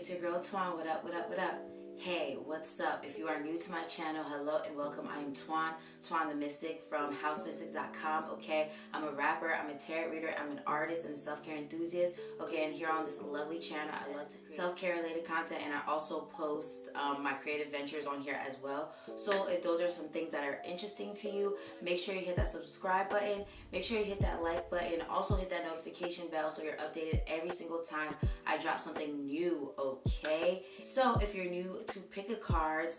it's your girl Twan. What up, what up, what up? Hey, what's up? If you are new to my channel, hello and welcome. I am Twan the Mystik from Mystik.com, okay? I'm a rapper, I'm a tarot reader, I'm an artist and a self-care enthusiast, okay? And here on this lovely channel, I love to create self-care related content, and I also post my creative ventures on here as well. So if those are some things that are interesting to you, make sure you hit that subscribe button, make sure you hit that like button, also hit that notification bell so you're updated every single time I drop something new, okay? So if you're new to pick a cards,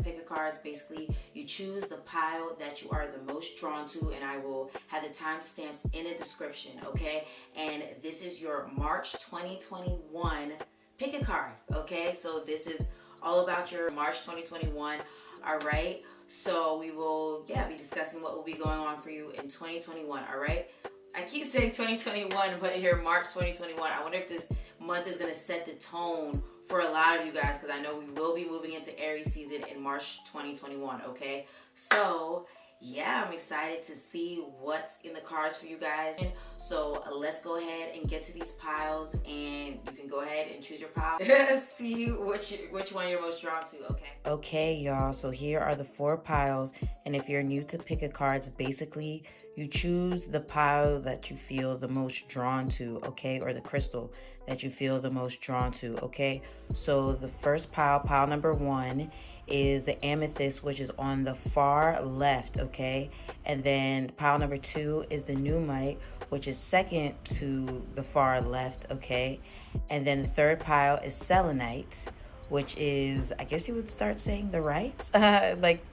basically you choose the pile that you are the most drawn to, and I will have the timestamps in the description, okay? And this is your March 2021 pick a card, okay? So this is all about your March 2021, all right? So we will, be discussing what will be going on for you in 2021, all right? I keep saying 2021, but here March 2021. I wonder if this month is going to set the tone for a lot of you guys, because I know we will be moving into Aries season in March 2021, okay? So, yeah, I'm excited to see what's in the cards for you guys. So let's go ahead and get to these piles, and you can go ahead and choose your pile. See which one you're most drawn to, okay? Okay, y'all, so here are the 4 piles, and if you're new to pick a cards, basically you choose the pile that you feel the most drawn to, okay? Or the crystal that you feel the most drawn to, okay? So the first pile number 1, is the amethyst, which is on the far left, okay? And then pile number 2 is the numite, which is second to the far left, okay? And then the third pile is selenite, which is, I guess you would start saying the right, like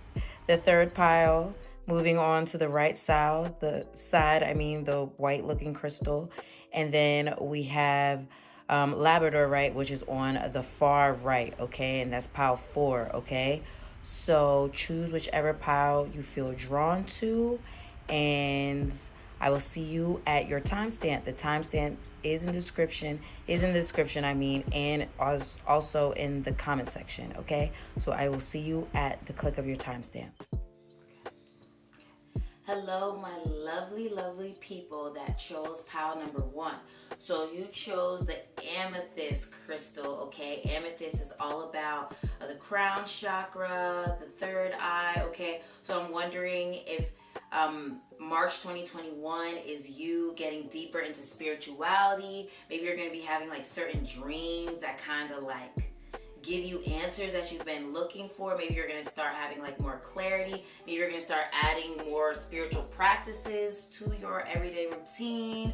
the third pile. Moving on to the right side, the white looking crystal. And then we have labradorite, which is on the far right, okay? And that's pile 4, okay? So choose whichever pile you feel drawn to, and I will see you at your timestamp. The timestamp is in the description, and also in the comment section, okay? So I will see you at the click of your timestamp. Hello, my lovely, lovely people that chose pile number 1. So you chose the amethyst crystal, okay? Amethyst is all about the crown chakra, the third eye, okay? So I'm wondering if March 2021 is you getting deeper into spirituality. Maybe you're going to be having like certain dreams that kind of like give you answers that you've been looking for. Maybe you're going to start having like more clarity. Maybe you're going to start adding more spiritual practices to your everyday routine.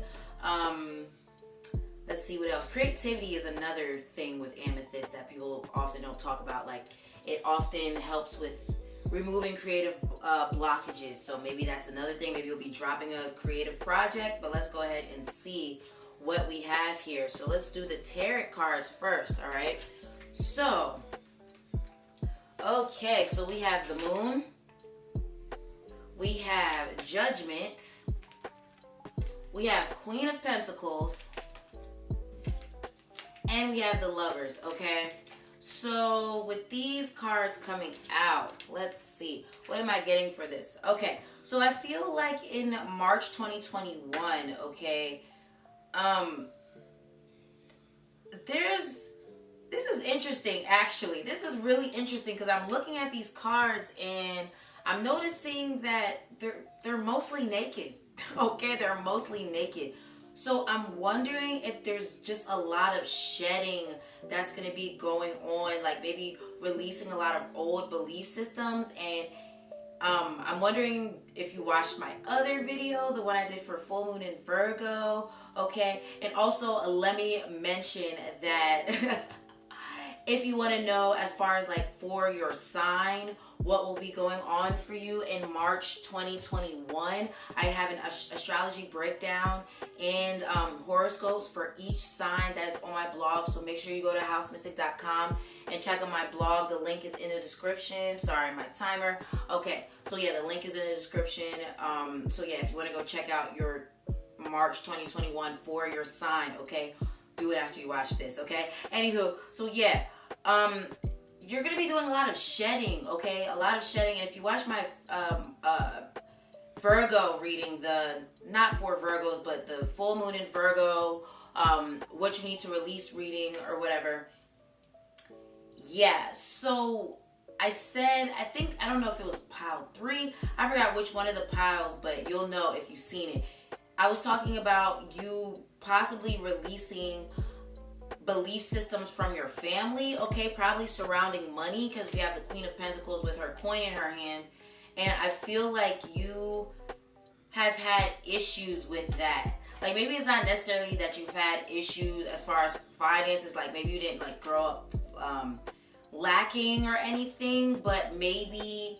Let's see what else. Creativity is another thing with amethyst that people often don't talk about. Like, it often helps with removing creative blockages. So maybe that's another thing. Maybe you'll be dropping a creative project. But let's go ahead and see what we have here. So let's do the tarot cards first, all right? So, okay, so we have the moon, we have judgment, we have Queen of Pentacles, and we have the lovers, okay? So with these cards coming out, let's see, what am I getting for this? Okay, so I feel like in March 2021, okay, this is interesting, actually. This is really interesting because I'm looking at these cards and I'm noticing that they're mostly naked. Okay, they're mostly naked. So I'm wondering if there's just a lot of shedding that's going to be going on, like maybe releasing a lot of old belief systems. And I'm wondering if you watched my other video, the one I did for full moon in Virgo, okay? And also let me mention that if you want to know as far as like for your sign, what will be going on for you in March 2021, I have an astrology breakdown and horoscopes for each sign that is on my blog. So make sure you go to Mystik.com and check out my blog. The link is in the description. Sorry, my timer. Okay, so yeah, the link is in the description. So yeah, if you want to go check out your March 2021 for your sign, okay, do it after you watch this, okay? Anywho, so yeah, you're gonna be doing a lot of shedding, okay? A lot of shedding. And if you watch my Virgo reading, the not for Virgos, but the full moon in Virgo, what you need to release reading or whatever, yeah, so I said, I don't know if it was pile 3. I forgot which one of the piles, but you'll know if you've seen it. I was talking about you possibly releasing belief systems from your family, okay? Probably surrounding money, because we have the Queen of Pentacles with her coin in her hand. And I feel like you have had issues with that. Like, maybe it's not necessarily that you've had issues as far as finances. Like, maybe you didn't, like, grow up lacking or anything. But maybe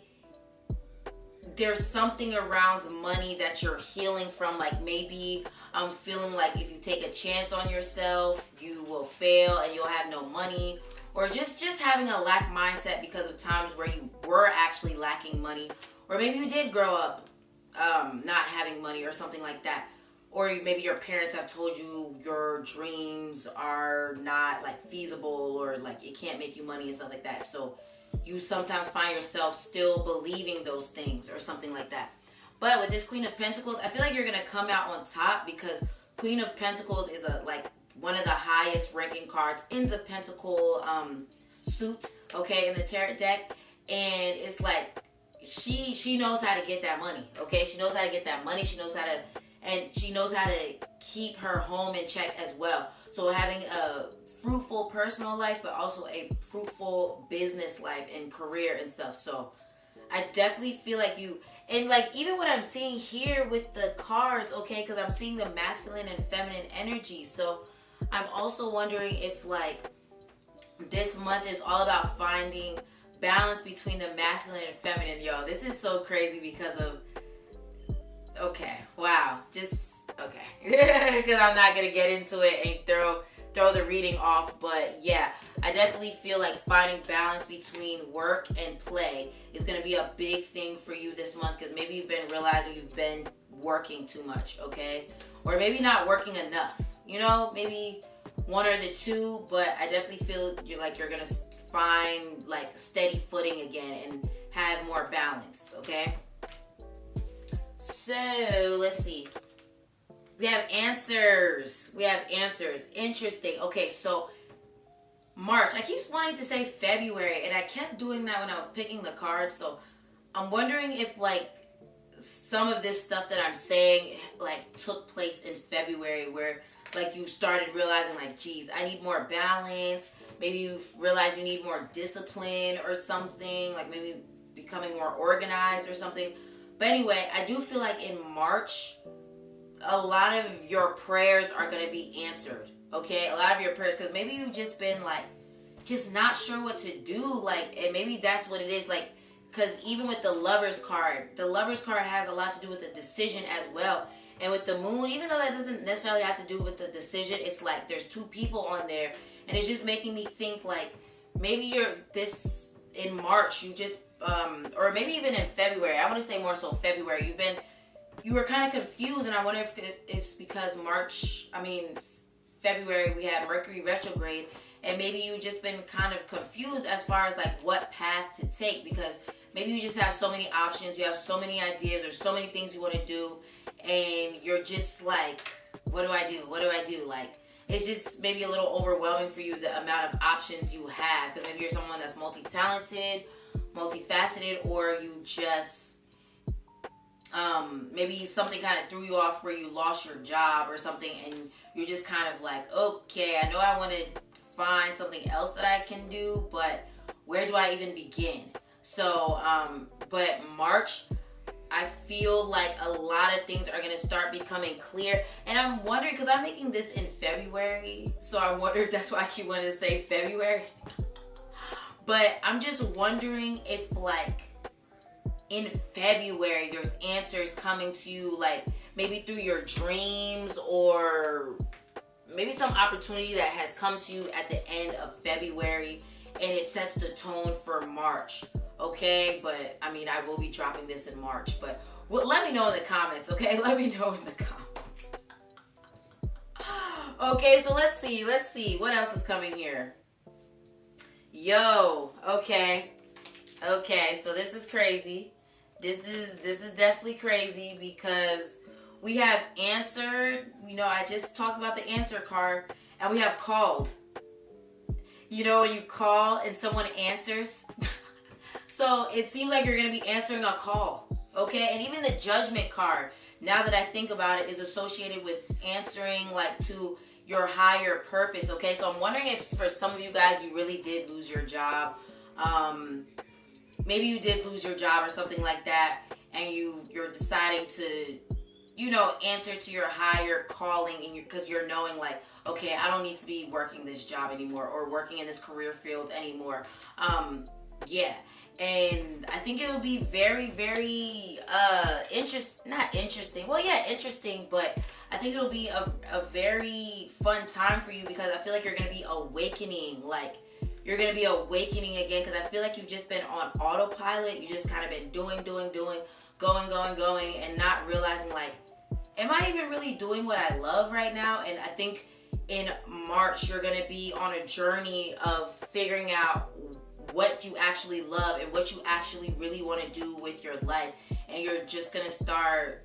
there's something around money that you're healing from. Like, maybe I'm feeling like if you take a chance on yourself, you will fail and you'll have no money. Or just having a lack mindset because of times where you were actually lacking money. Or maybe you did grow up not having money or something like that. Or maybe your parents have told you your dreams are not like feasible, or like it can't make you money and stuff like that. So you sometimes find yourself still believing those things or something like that. But with this Queen of Pentacles, I feel like you're going to come out on top, because Queen of Pentacles is one of the highest ranking cards in the Pentacle suit, okay, in the tarot deck. And it's like she knows how to get that money, okay? She knows how to get that money. She knows how to keep her home in check as well. So having a fruitful personal life, but also a fruitful business life and career and stuff. So I definitely feel like you, and like even what I'm seeing here with the cards, okay, because I'm seeing the masculine and feminine energy. So I'm also wondering if like this month is all about finding balance between the masculine and feminine. Yo, this is so crazy because of, okay, wow, just, okay, because I'm not going to get into it and throw the reading off, but yeah, I definitely feel like finding balance between work and play is going to be a big thing for you this month, because maybe you've been realizing you've been working too much, okay, or maybe not working enough, you know, maybe one or the two, but I definitely feel you're going to find like steady footing again and have more balance, okay? So let's see. We have answers. Interesting. Okay, so March. I keep wanting to say February, and I kept doing that when I was picking the cards. So I'm wondering if like some of this stuff that I'm saying like took place in February, where like you started realizing like, geez, I need more balance. Maybe you realize you need more discipline or something, like maybe becoming more organized or something. But anyway, I do feel like in March, a lot of your prayers are going to be answered, okay? A lot of your prayers, because maybe you've just been like, just not sure what to do, like, and maybe that's what it is, like, because even with the Lovers card has a lot to do with the decision as well. And with the Moon, even though that doesn't necessarily have to do with the decision, it's like there's two people on there, and it's just making me think like maybe in March, you just or maybe even in February. I want to say more so February. You were kind of confused, and I wonder if it's because February we had Mercury retrograde, and maybe you've just been kind of confused as far as like what path to take, because maybe you just have so many options, you have so many ideas, there's so many things you want to do, and you're just like, what do I do? Like, it's just maybe a little overwhelming for you, the amount of options you have, because maybe you're someone that's multi-talented, multifaceted, or you just maybe something kind of threw you off where you lost your job or something, and you're just kind of like, okay, I know I want to find something else that I can do, but where do I even begin? So but March, I feel like a lot of things are going to start becoming clear. And I'm wondering, because I'm making this in February, so I wonder if that's why I keep wanting to say February. But I'm just wondering if like in February there's answers coming to you, like maybe through your dreams, or maybe some opportunity that has come to you at the end of February, and it sets the tone for March. Okay, but I will be dropping this in March, but let me know in the comments, okay? Let me know in the comments. Okay, so let's see. What else is coming here? Yo, okay, so this is crazy. This is definitely crazy, because we have answered, I just talked about the answer card, and we have called. you know, when you call and someone answers. So it seems like you're going to be answering a call, okay? And even the Judgment card, now that I think about it, is associated with answering like to your higher purpose, okay? So I'm wondering if for some of you guys, you really did lose your job. Maybe you did lose your job or something like that, and you're deciding to, you know, answer to your higher calling, and because you're knowing like, okay, I don't need to be working this job anymore or working in this career field anymore. Yeah. And I think it will be very, very interesting. Well, yeah, interesting, but I think it'll be a very fun time for you, because I feel like you're going to be awakening. Like, you're going to be awakening again, because I feel like you've just been on autopilot. You just kind of been doing, going, and not realizing like, am I even really doing what I love right now? And I think in March, you're going to be on a journey of figuring out what you actually love and what you actually really want to do with your life. And you're just going to start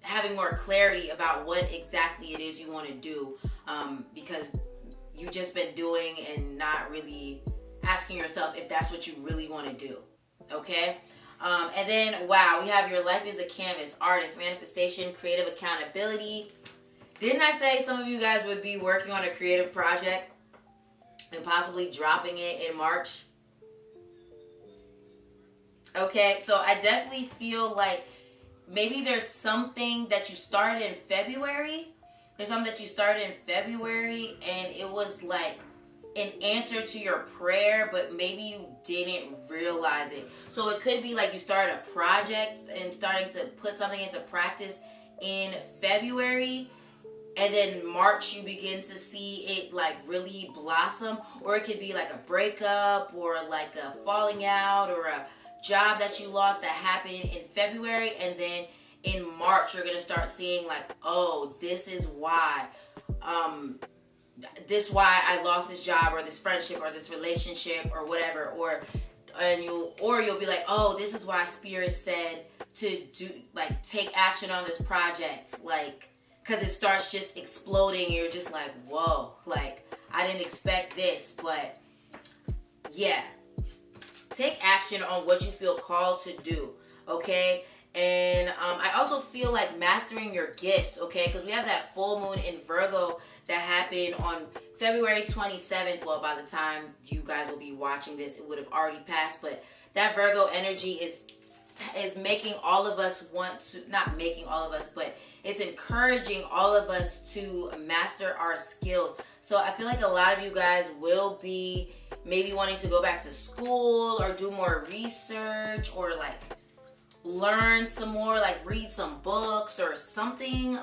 having more clarity about what exactly it is you want to do, because you've just been doing and not really asking yourself if that's what you really want to do. Okay? And then, wow, we have your life is a canvas, artist, manifestation, creative accountability. Didn't I say some of you guys would be working on a creative project and possibly dropping it in March? Okay, so I definitely feel like maybe there's something that you started in February. There's something that you started in February, and it was like an answer to your prayer, but maybe you didn't realize it. So it could be like you started a project and starting to put something into practice in February, and then March you begin to see it like really blossom. Or it could be like a breakup, or like a falling out, or a job that you lost that happened in February, and then in March you're gonna start seeing like, oh, this is why I lost this job, or this friendship, or this relationship, or whatever. Or you'll be like, oh, this is why Spirit said to do, like, take action on this project, like, because it starts just exploding. You're just like, whoa, like, I didn't expect this. But yeah, take action on what you feel called to do, okay? And I also feel like mastering your gifts, okay? Because we have that full moon in Virgo that happened on February 27th. Well, by the time you guys will be watching this, it would have already passed. But that Virgo energy is making all of us want to, not making all of us, but it's encouraging all of us to master our skills. So I feel like a lot of you guys will be maybe wanting to go back to school, or do more research, or like learn some more, like read some books or something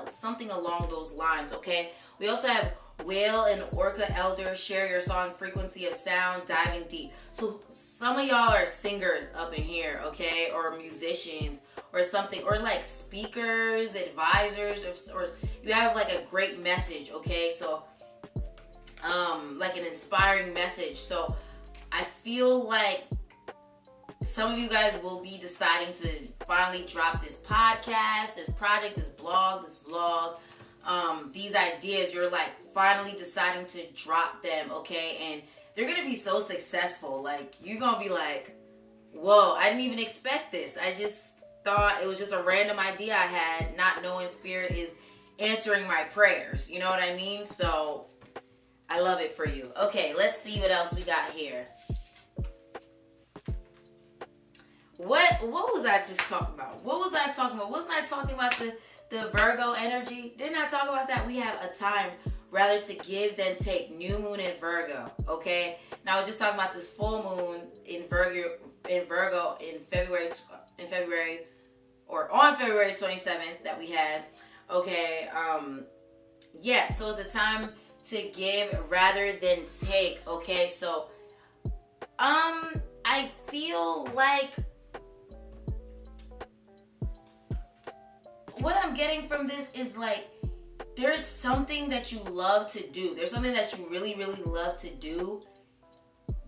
along those lines, okay? We also have Whale and Orca Elder, share your song, frequency of sound, diving deep. So some of y'all are singers up in here, okay? Or musicians or something, or like speakers, advisors, or you have like a great message, okay? So like an inspiring message. So I feel like some of you guys will be deciding to finally drop this podcast, this project, this blog, this vlog, these ideas. You're like finally deciding to drop them, okay? And they're gonna be so successful. Like, you're gonna be like, whoa, I didn't even expect this. I just thought it was just a random idea I had, not knowing Spirit is answering my prayers. You know what I mean? So I love it for you. Okay, let's see what else we got here. What was I just talking about? What was I talking about? Wasn't I talking about the Virgo energy? Didn't I talk about that? We have a time rather to give than take. New moon in Virgo, okay? Now I was just talking about this full moon in Virgo in February, or on February 27th that we had. Okay, yeah, so it's a time to give rather than take, okay? So I feel like what I'm getting from this is like, there's something that you love to do. There's something that you really, really love to do.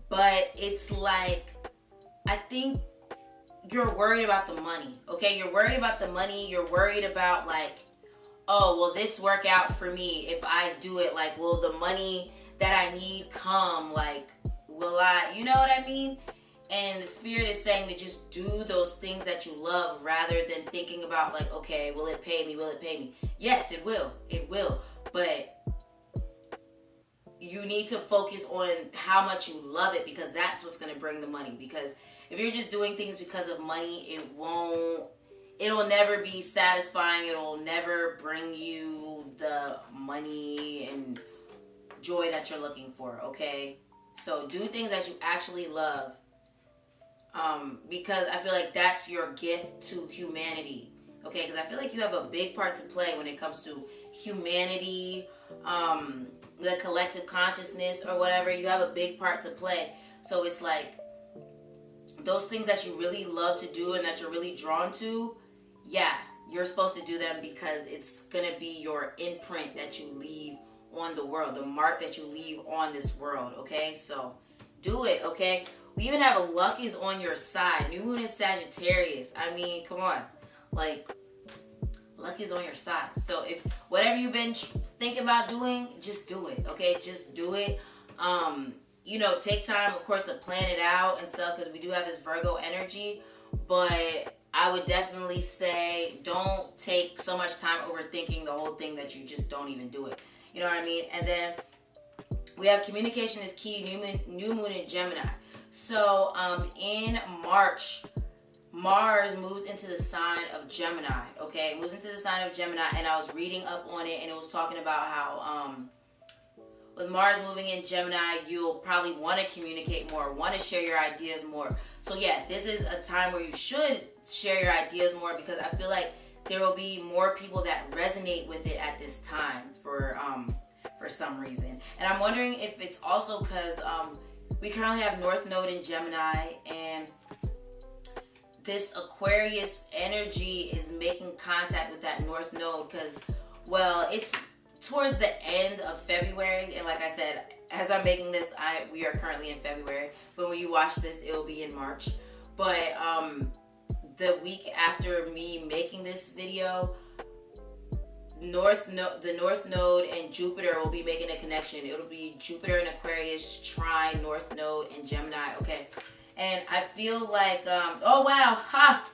But it's like, I think you're worried about the money, okay? You're worried about the money. You're worried about like, oh, will this work out for me if I do it? Like, will the money that I need come? Like, will I, you know what I mean? And the Spirit is saying to just do those things that you love rather than thinking about like, okay, will it pay me? Will it pay me? Yes, it will. It will. But you need to focus on how much you love it, because that's what's going to bring the money. Because if you're just doing things because of money, it'll never be satisfying. It'll never bring you the money and joy that you're looking for, okay? So do things that you actually love, because I feel like that's your gift to humanity, okay? Because I feel like you have a big part to play when it comes to humanity, the collective consciousness or whatever. You have a big part to play. So it's like those things that you really love to do and that you're really drawn to, yeah, you're supposed to do them, because it's going to be your imprint that you leave on the world, the mark that you leave on this world, okay? So do it, okay? We even have a luck is on your side. New moon in Sagittarius. I mean, come on. Like, luck is on your side. So if whatever you've been thinking about doing, just do it, okay? Just do it. You know, take time, of course, to plan it out and stuff, because we do have this Virgo energy. But I would definitely say don't take so much time overthinking the whole thing that you just don't even do it. You know what I mean? And then we have communication is key, new moon in Gemini. So in March, Mars moves into the sign of Gemini, okay? It moves into the sign of Gemini, and I was reading up on it, and it was talking about how with Mars moving in Gemini, you'll probably want to communicate more, want to share your ideas more. So yeah, this is a time where you should share your ideas more, because I feel like there will be more people that resonate with it at this time for some reason. And I'm wondering if it's also because we currently have North Node in Gemini, and this Aquarius energy is making contact with that North Node, because, well, it's towards the end of February. And like I said, as I'm making this, we are currently in February, but when you watch this, it will be in March. But the week after me making this video, the North Node and Jupiter will be making a connection. It'll be Jupiter in Aquarius, trine North Node and Gemini, okay? And I feel like, oh wow, ha!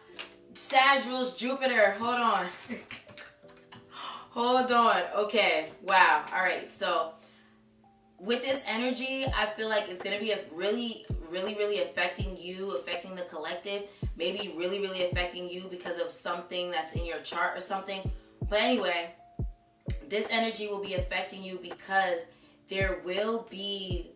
Sag rules Jupiter, hold on. Hold on, okay, wow, all right. So with this energy, I feel like it's gonna be really affecting you, affecting the collective, maybe really affecting you because of something that's in your chart or something. But anyway, this energy will be affecting you because there will be,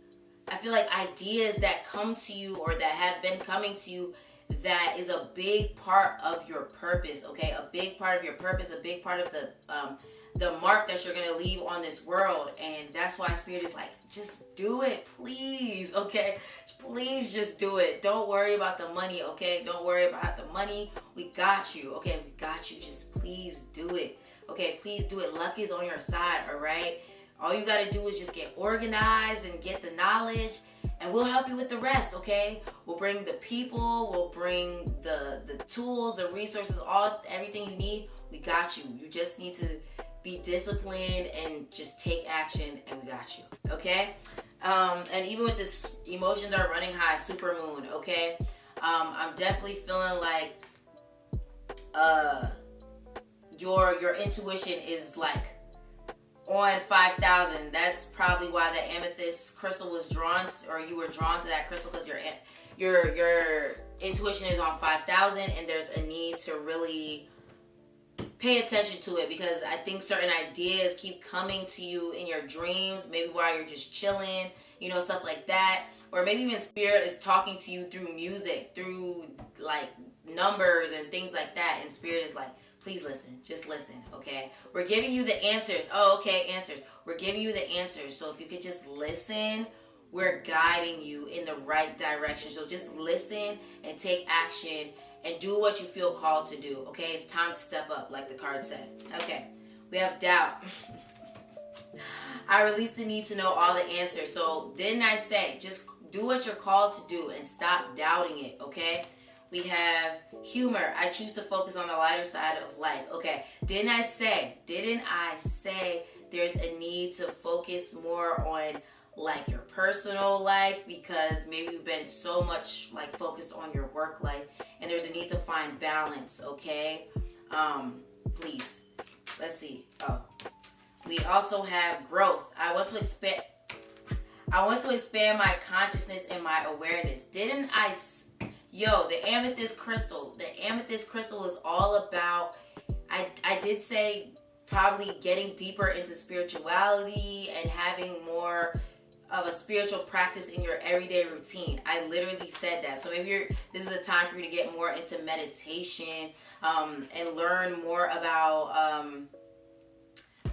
I feel like, ideas that come to you or that have been coming to you that is a big part of your purpose, okay? A big part of your purpose, a big part of the mark that you're going to leave on this world. And that's why Spirit is like, just do it, please, okay? Please just do it. Don't worry about the money, okay? Don't worry about the money. We got you, okay? We got you. Just please do it, okay? Please do it. Luck is on your side, all right? All you got to do is just get organized and get the knowledge, and we'll help you with the rest, okay? We'll bring the people, we'll bring the tools, the resources, everything you need. We got you. You just need to be disciplined and just take action, and we got you, okay? And even with this, emotions are running high, super moon, okay? I'm definitely feeling like your intuition is like on 5,000. That's probably why the amethyst crystal was drawn, or you were drawn to that crystal, because your intuition is on 5,000, and there's a need to really pay attention to it, because I think certain ideas keep coming to you in your dreams, maybe while you're just chilling, you know, stuff like that. Or maybe even Spirit is talking to you through music, through like numbers and things like that, and Spirit is like, please listen, just listen, okay? We're giving you the answers. Oh, okay, answers. We're giving you the answers. So if you could just listen, we're guiding you in the right direction. So just listen and take action and do what you feel called to do, okay? It's time to step up, like the card said. Okay, we have doubt. I release the need to know all the answers. So didn't I say, just do what you're called to do and stop doubting it, okay? We have humor. I choose to focus on the lighter side of life. Okay, didn't I say there's a need to focus more on like your personal life, because maybe you've been so much like focused on your work life, and there's a need to find balance. Okay, please, let's see. Oh, we also have growth. I want to expand my consciousness and my awareness. Didn't I? Yo, the amethyst crystal. The amethyst crystal is all about, I did say probably getting deeper into spirituality and having more of a spiritual practice in your everyday routine. I literally said that. So maybe this is a time for you to get more into meditation, and learn more about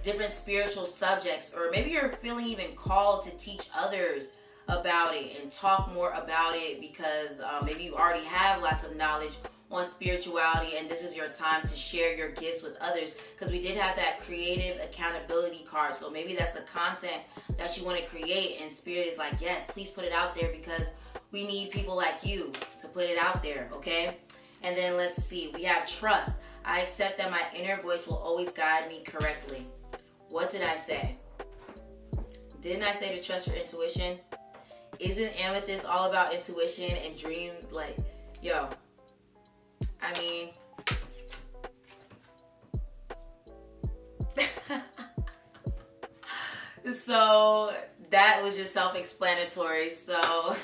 different spiritual subjects, or maybe you're feeling even called to teach others about it and talk more about it, because maybe you already have lots of knowledge on spirituality, and this is your time to share your gifts with others, because we did have that creative accountability card. So maybe that's the content that you want to create, and Spirit is like, yes, please put it out there, because we need people like you to put it out there. Okay, and then let's see, we have trust. I accept that my inner voice will always guide me correctly. What did I say? Didn't I say to trust your intuition? Isn't amethyst all about intuition and dreams? Like, yo, I mean, so that was just self-explanatory. So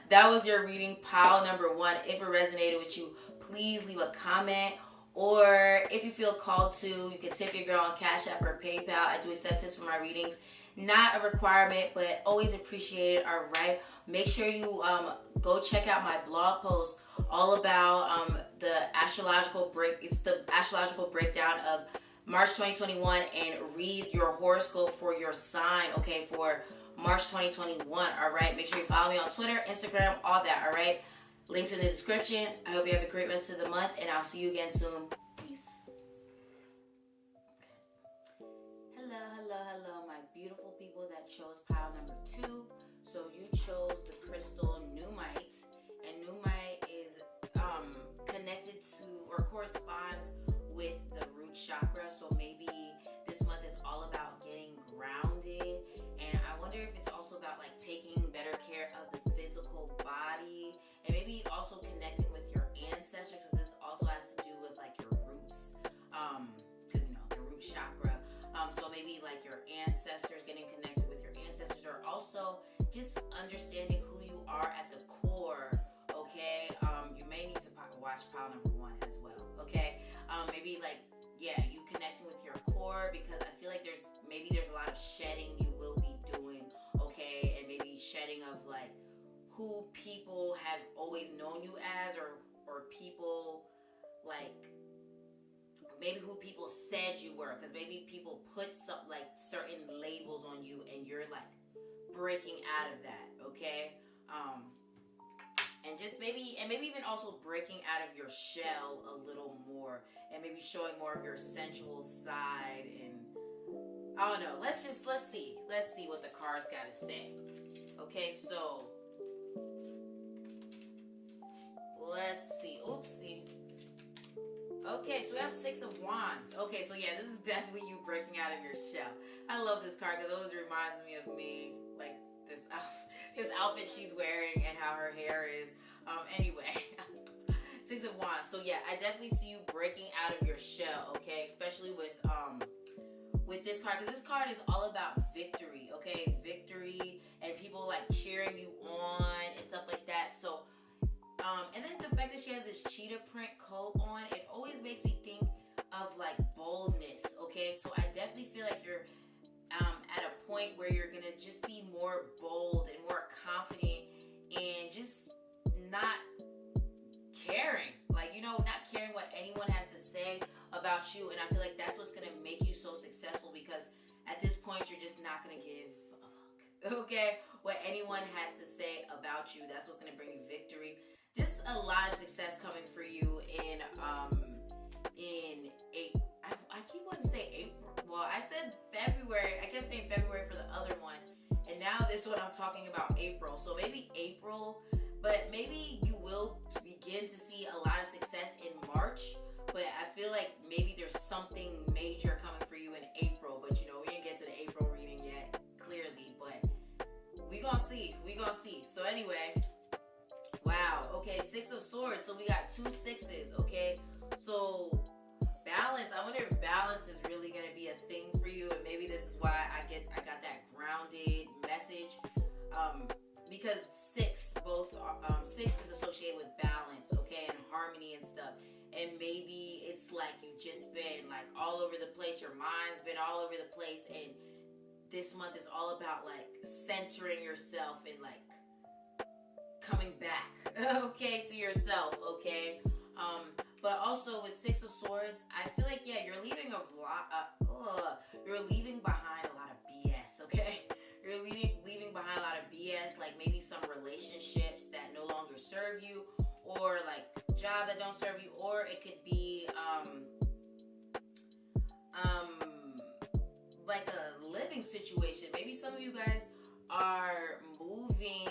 that was your reading, pile number 1. If it resonated with you, please leave a comment. Or if you feel called to, you can tip your girl on Cash App or PayPal. I do accept tips for my readings. Not a requirement, but always appreciate it. All right. Make sure you go check out my blog post all about the astrological break. It's the astrological breakdown of March 2021, and read your horoscope for your sign. Okay, for March 2021. All right. Make sure you follow me on Twitter, Instagram, all that. All right. Links in the description. I hope you have a great rest of the month, and I'll see you again soon. Peace. Hello, my beautiful people that chose pile number 2. So you chose the crystal Numite, and Numite is connected to or corresponds with the root chakra. So maybe this month is all about getting grounded, and I wonder if it's also about like taking better care of the physical body, and maybe also connecting with your ancestors, because this also has to do with like your roots, because you know the root chakra. So maybe like your ancestors, getting connected with your ancestors, or also just understanding who you are at the core. Okay, you may need to watch pile number 1 as well. Okay, maybe like, yeah, you connecting with your core, because I feel like there's a lot of shedding you will be doing. Okay, and maybe shedding of like who people have always known you as, or people like maybe who people said you were, because maybe people put some like certain labels on you, and you're like breaking out of that. Okay, and just maybe even also breaking out of your shell a little more, and maybe showing more of your sensual side. And I don't know, let's see what the cards got to say. Okay, so let's see. Oopsie. Okay, so we have 6 of Wands. Okay, so yeah, this is definitely you breaking out of your shell. I love this card because it always reminds me of me, like this outfit she's wearing and how her hair is. Anyway, 6 of Wands. So yeah, I definitely see you breaking out of your shell. Okay, especially with this card, because this card is all about victory. Okay, victory and people like cheering you on and stuff like that. So. And then the fact that she has this cheetah print coat on, it always makes me think of like boldness. Okay, so I definitely feel like you're at a point where you're gonna just be more bold and more confident, and just not caring, like, you know, not caring what anyone has to say about you. And I feel like that's what's gonna make you so successful, because at this point you're just not gonna give a fuck. Okay, what anyone has to say about you, that's what's gonna bring you victory. Just a lot of success coming for you in I keep wanting to say April. Well, I said February. I kept saying February for the other one, and now this one I'm talking about April. So maybe April, but maybe you will begin to see a lot of success in March. But I feel like maybe there's something major coming for you in April. But you know, we didn't get to the April reading yet, clearly. But Six of Swords. So we got 2 6s, okay? So balance, I wonder if balance is really going to be a thing for you, and maybe this is why I got that grounded message, because 6 is associated with balance, okay, and harmony and stuff. And maybe it's like you've just been like all over the place, your mind's been all over the place, and this month is all about like centering yourself and like coming back, okay, to yourself, okay. But also with 6 of Swords, I feel like, yeah, you're leaving you're leaving behind a lot of BS, okay? You're leaving behind a lot of BS, like maybe some relationships that no longer serve you, or like job that don't serve you, or it could be like a living situation. Maybe some of you guys are moving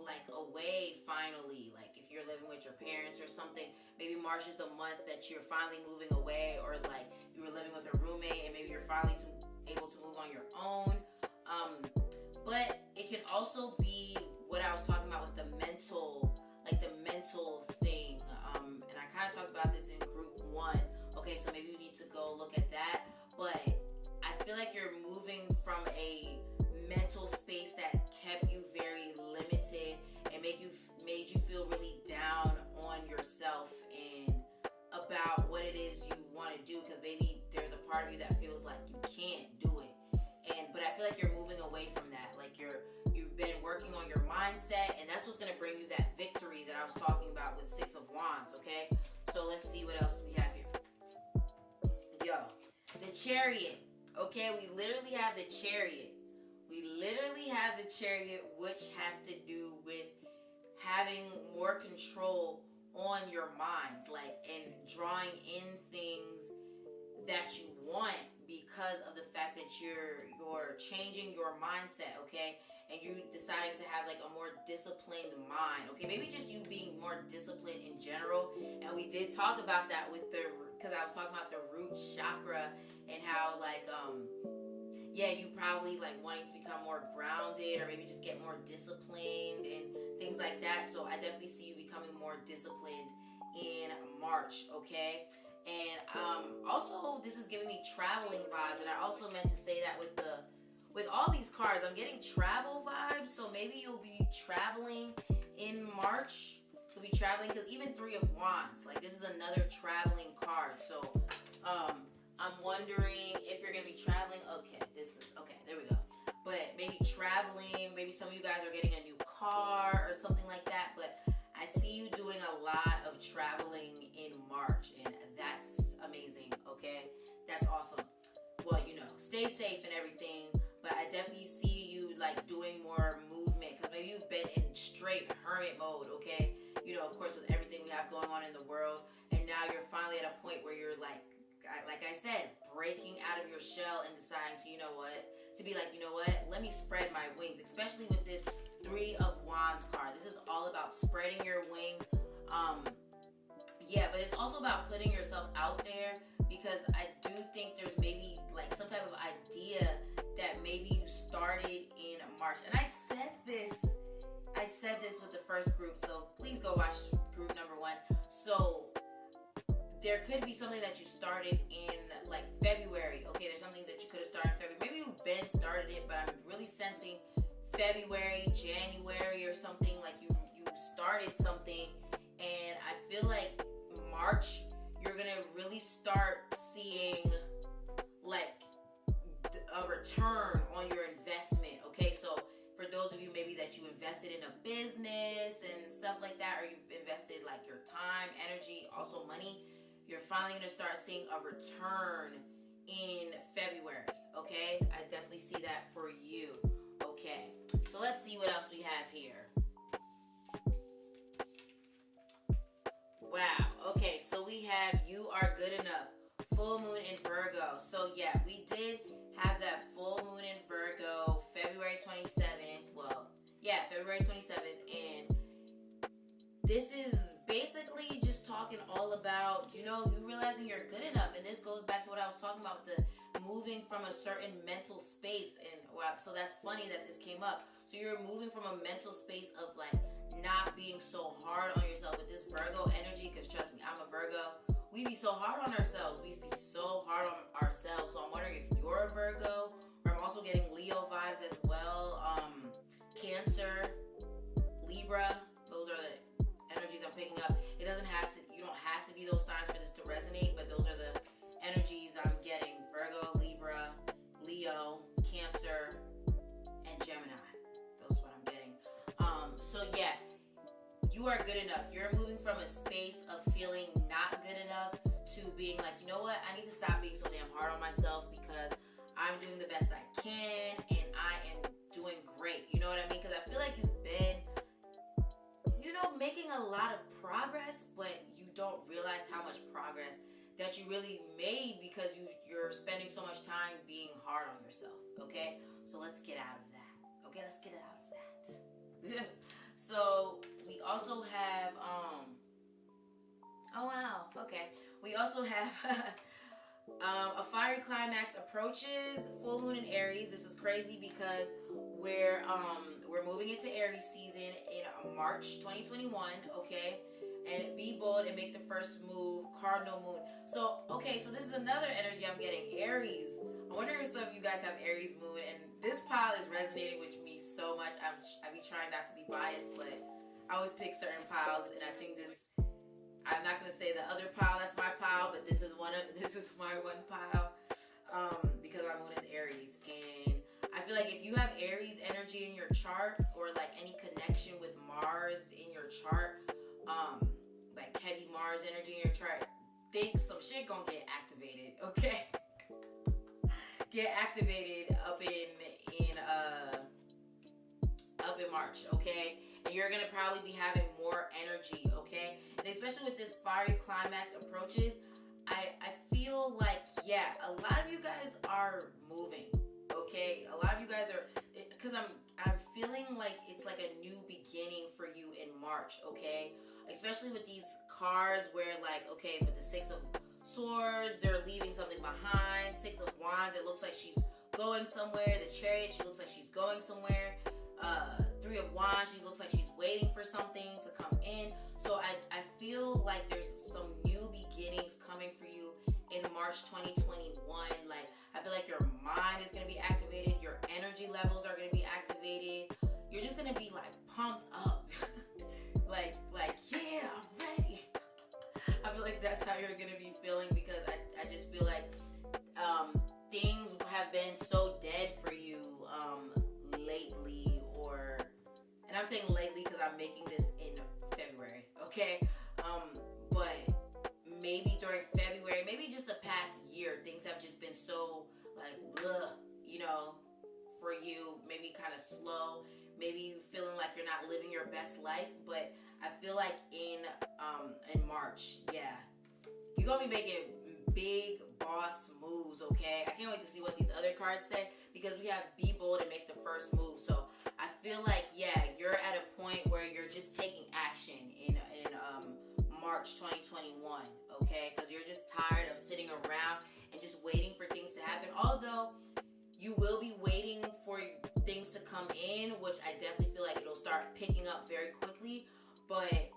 like away finally, like if you're living with your parents or something, maybe March is the month that you're finally moving away, or like you were living with a roommate and maybe you're finally able to move on your own. But it can also be what I was talking about with the mental thing, and I kind of talked about this in group 1, okay, so maybe you need to go look at that. But I feel like you're moving from a mental space that kept you very limited and made you feel really down on yourself and about what it is you want to do, because maybe there's a part of you that feels like you can't do it. But I feel like you're moving away from that. Like you've been working on your mindset, and that's what's going to bring you that victory that I was talking about with 6 of Wands, okay? So let's see what else we have here. Yo, the Chariot, okay? We literally have the Chariot. Which has to do with having more control on your minds, like, and drawing in things that you want because of the fact that you're changing your mindset, okay? And you deciding to have like a more disciplined mind, okay? Maybe just you being more disciplined in general. And we did talk about that because I was talking about the root chakra and how like yeah, you probably like wanting to become more grounded, or maybe just get more disciplined and things like that. So I definitely see you becoming more disciplined in March, okay? And also this is giving me traveling vibes, and I also meant to say that with all these cards, I'm getting travel vibes. So maybe you'll be traveling in March. You'll be traveling, because even 3 of Wands, like this is another traveling card. So I'm wondering if you're gonna be traveling. Okay, there we go. But maybe traveling, maybe some of you guys are getting a new car or something like that. But I see you doing a lot of traveling in March, and that's amazing, okay? That's awesome. Well, stay safe and everything, but I definitely see you like doing more movement, because maybe you've been in straight hermit mode, okay? Of course, with everything we have going on in the world, and now you're finally at a point where you're like I said, breaking out of your shell and deciding to be like, let me spread my wings, especially with this 3 of Wands card. This is all about spreading your wings. Yeah, but it's also about putting yourself out there, because I do think there's maybe like some type of idea that maybe you started in March. And I said this with the first group, so please go watch group number 1. So there could be something that you started in like February. Okay, there's something that you could have started in February. Maybe you've been started it, but I'm really sensing February, January or something, like you started something. And I feel like March, you're going to really start seeing like a return on your investment. Okay, so for those of you maybe that you invested in a business and stuff like that, or you've invested like your time, energy, also money, you're finally going to start seeing a return in February, okay? I definitely see that for you, okay? So let's see what else we have here. Wow, okay, so we have You Are Good Enough, full moon in Virgo. So yeah, we did have that full moon in Virgo, February 27th. Well, yeah, February 27th, and this is basically just talking all about, you realizing you're good enough. And this goes back to what I was talking about with the moving from a certain mental space. And wow, so that's funny that this came up. So you're moving from a mental space of like not being so hard on yourself with this Virgo energy, because trust me, I'm a Virgo. We be so hard on ourselves. We be so hard on ourselves. So I'm wondering if you're a Virgo, or I'm also getting Leo vibes as well. Cancer, Libra, those are the energies I'm picking up. It doesn't have to, you don't have to be those signs for this to resonate, but those are the energies I'm getting. Virgo, Libra, Leo, Cancer, and Gemini. That's what I'm getting. So yeah, you are good enough. You're moving from a space of feeling not good enough to being like, you know what, I need to stop being so damn hard on myself because I'm doing the best I can and I am doing great. You know what I mean? Because I feel like you've been, you know, making a lot of progress, but you don't realize how much progress that you really made because you're spending so much time being hard on yourself. Okay? So let's get out of that. Okay, let's get out of that. So we also have oh wow, okay. We also have a fiery climax approaches, full moon in Aries. This is crazy because we're moving into Aries season in March 2021, okay? And be bold and make the first move, cardinal moon. So, okay, so this is another energy I'm getting, Aries. I wonder if some of you guys have Aries moon, and this pile is resonating with me so much. I be trying not to be biased, but I always pick certain piles, and I think this, I'm not gonna say the other pile that's my pile, but this is my one pile, because my moon is Aries. And I feel like if you have Aries energy in your chart, or like any connection with Mars in your chart, like heavy Mars energy in your chart, think some shit gonna get activated, okay? Get activated up in March, okay? And you're gonna probably be having more energy, okay? And especially with this fiery climax approaches, I feel like, yeah, a lot of you guys are moving, okay? A lot of you guys are, because I'm feeling like it's like a new beginning for you in March, okay? Especially with these cards where, like, okay, with the Six of Swords, they're leaving something behind. Six of Wands, it looks like she's going somewhere. The Chariot, she looks like she's going somewhere. Three of Wands, she looks like she's waiting for something to come in. So I feel like there's some new beginnings coming for you in March 2021. Like, I feel like your mind is going to be activated. Your energy levels are going to be activated. You're just going to be, like, pumped up. like, yeah, I'm ready. I feel like that's how you're going to be feeling, because I just feel like things have been so dead for you lately, and I'm saying lately because I'm making this in February, okay? But maybe during February, maybe just the past year, things have just been so, like, ugh, you know, for you, maybe kind of slow, maybe you feeling like you're not living your best life. But I feel like in March, yeah, you're gonna be making big boss moves, okay? I can't wait to see what these other cards say, because we have be bold and make the first move. So I feel like, yeah, you're at a point where you're just taking action in March 2021, okay? Because you're just tired of sitting around and just waiting for things to happen. Although you will be waiting for things to come in, which I definitely feel like it'll start picking up very quickly. But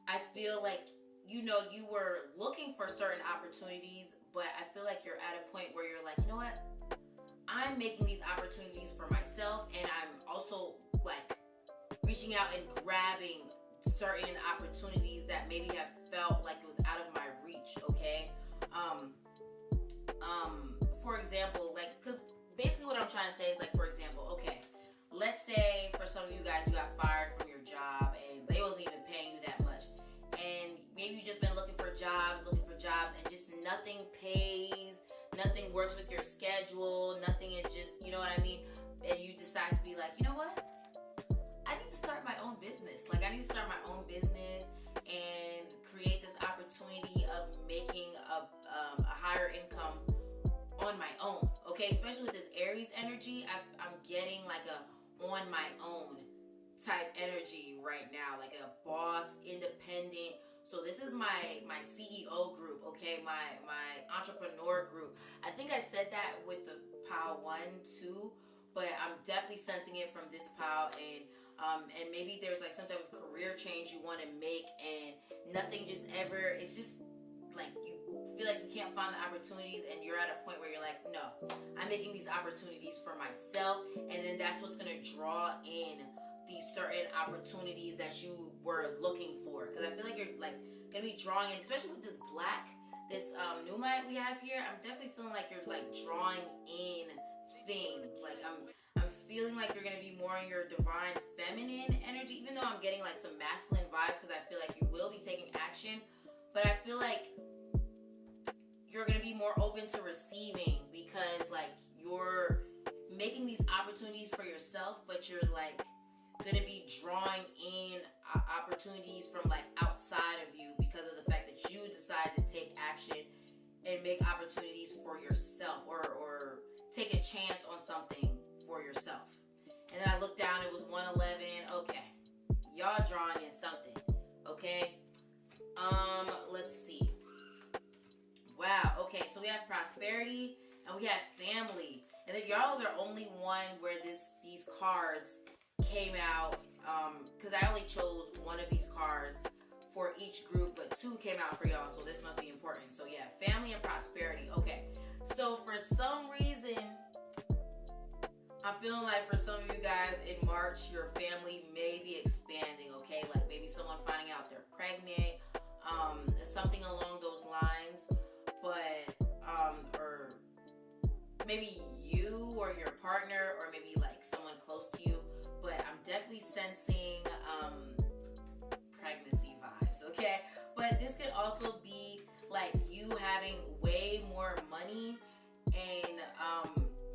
I feel like, you know, you were looking for certain opportunities, but I feel like you're at a point where you're like, you know what? I'm making these opportunities for myself, and I'm also, like, reaching out and grabbing certain opportunities that maybe have felt like it was out of my reach, okay? For example, like, because basically what I'm trying to say is, like, for example, okay, let's say for some of you guys, you got fired from your job and they wasn't even paying you that much. And maybe you just been looking for jobs, and just nothing pays, nothing works with your schedule, nothing is just, you know what I mean? And you decide to be like, you know what? I need to start my own business. Like, I need to start my own business and create this opportunity of making a higher income on my own, okay? Especially with this Aries energy, I'm getting like a on my own type energy right now, like a boss, independent. So this is my CEO group, okay? My entrepreneur group. I think I said that with the pile 1, 2, but I'm definitely sensing it from this pile. And And maybe there's like some type of career change you want to make, and nothing just ever, it's just like you feel like you can't find the opportunities, and you're at a point where you're like, no, I'm making these opportunities for myself, and then that's what's going to draw in these certain opportunities that you were looking for. Because I feel like you're like going to be drawing in, especially with this black, this pneumite we have here. I'm definitely feeling like you're like drawing in things. Like I'm feeling like you're going to be more in your divine feminine energy, even though I'm getting like some masculine vibes, because I feel like you will be taking action. But I feel like you're going to be more open to receiving, because like you're making these opportunities for yourself, but you're like going to be drawing in opportunities from like outside of you, because of the fact that you decide to take action and make opportunities for yourself, or take a chance on something for yourself. And then I looked down, it was 111. Okay, y'all drawing in something. Okay, let's see. Wow. Okay, so we have prosperity and we have family, and then y'all are the only one where these cards came out, because I only chose one of these cards for each group, but two came out for y'all, so this must be important. So yeah, family and prosperity. Okay, so for some reason, I'm feeling like for some of you guys in March, your family may be expanding. Okay, like maybe someone finding out they're pregnant, something along those lines. But or maybe you or your partner, or maybe like someone close to you. But I'm definitely sensing pregnancy vibes, okay? But this could also be like you having way more money, and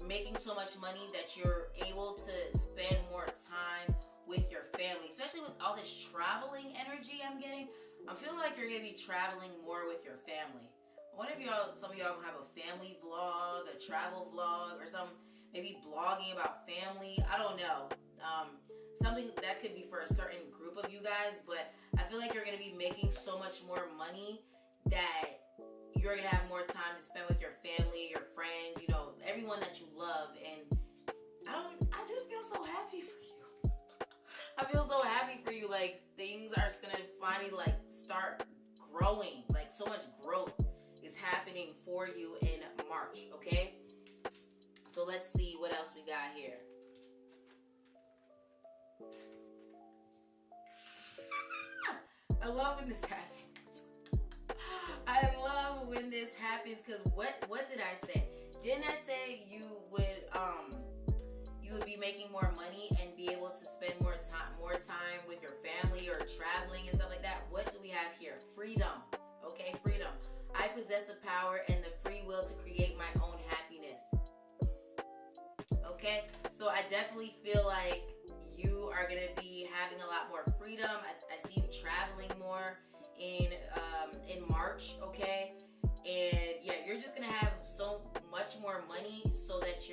making so much money that you're able to spend more time with your family, especially with all this traveling energy I'm getting. I'm feeling like you're gonna be traveling more with your family. What if some of y'all gonna have a family vlog, a travel vlog, or some maybe blogging about family? I don't know. Something that could be for a certain group of you guys, but I feel like you're gonna be making so much more money that you're gonna have more time to spend with your family, your friends, you know, everyone that you love. And I just feel so happy for you. I feel so happy for you. Like things are just gonna finally like start growing. Like so much growth is happening for you in March, okay? So let's see what else we got here. I love when this happens. I love when this happens, because what did I say? Didn't I say you would be making more money and be able to spend more time with your family or traveling and stuff like that? What do we have here? Freedom. Okay, freedom. I possess the power and the free will to create my own happiness. Okay, so I definitely feel like you are going to be having a lot more freedom. I see you traveling more in March, okay? And yeah, you're just going to have so much more money, so that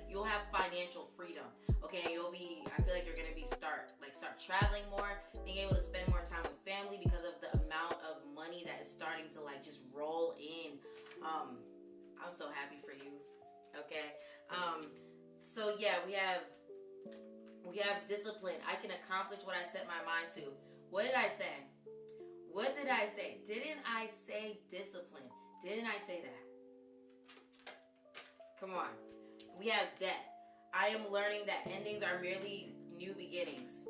you'll have financial freedom, okay? And I feel like you're going to start traveling more, being able to spend more time with family because of the amount of money that is starting to like just roll in. I'm so happy for you, okay? So yeah, we have discipline. I can accomplish what I set my mind to. What did I say? What did I say? Didn't I say discipline? Didn't I say that? Come on. We have debt. I am learning that endings are merely new beginnings.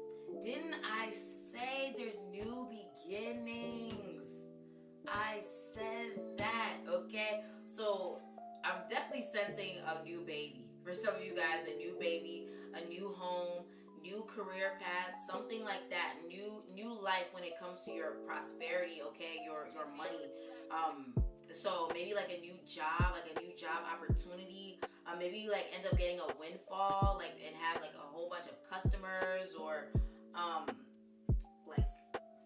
Didn't I say there's new beginnings? I said that, okay? So I'm definitely sensing a new baby. For some of you guys, a new baby, a new home, new career path, something like that. New life when it comes to your prosperity, okay? Your money. So maybe like a new job opportunity. Maybe you like end up getting a windfall, like, and have like a whole bunch of customers, or like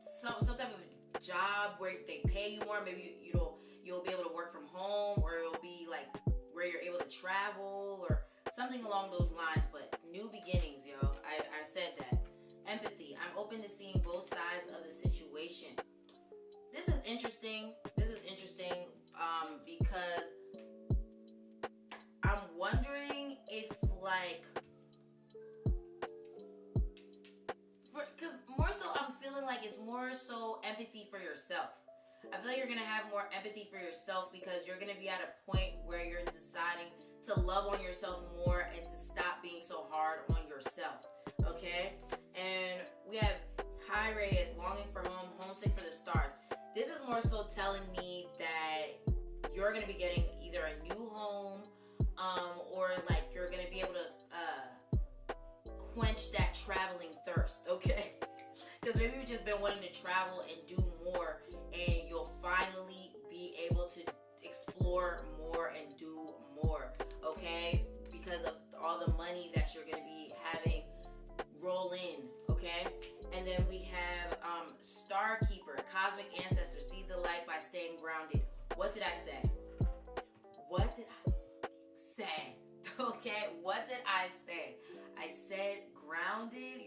some type of job where they pay you more. Maybe you'll be able to work from home, or it'll be like where you're able to travel, or something along those lines. But new beginnings, yo. I said that. Empathy. I'm open to seeing both sides of the situation. This is interesting. Because I'm wondering if like more so empathy for yourself. I feel like you're going to have more empathy for yourself because you're going to be at a point where you're deciding to love on yourself more and to stop being so hard on yourself, okay? And we have high ray, longing for home, homesick for the stars. This is more so telling me that you're going to be getting either a new home or like you're going to be able to quench that traveling thirst, okay? Because maybe you've just been wanting to travel and do more, and you'll finally be able to explore more and do more, okay? Because of all the money that you're going to be having roll in, okay? And then we have Star Keeper, Cosmic Ancestor, see the light by staying grounded. What did I say? What did I say? Okay, what did I say? I said grounded.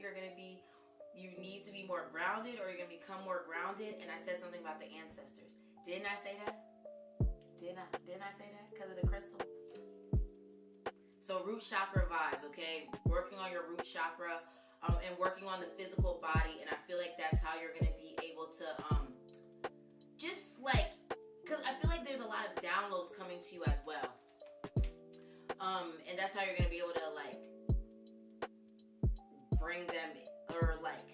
You need to be more grounded, or you're going to become more grounded. And I said something about the ancestors. Didn't I say that? Didn't I say that? Because of the crystal? So root chakra vibes, okay? Working on your root chakra and working on the physical body. And I feel like that's how you're going to be able to just like, because I feel like there's a lot of downloads coming to you as well. And that's how you're going to be able to like bring them, or like,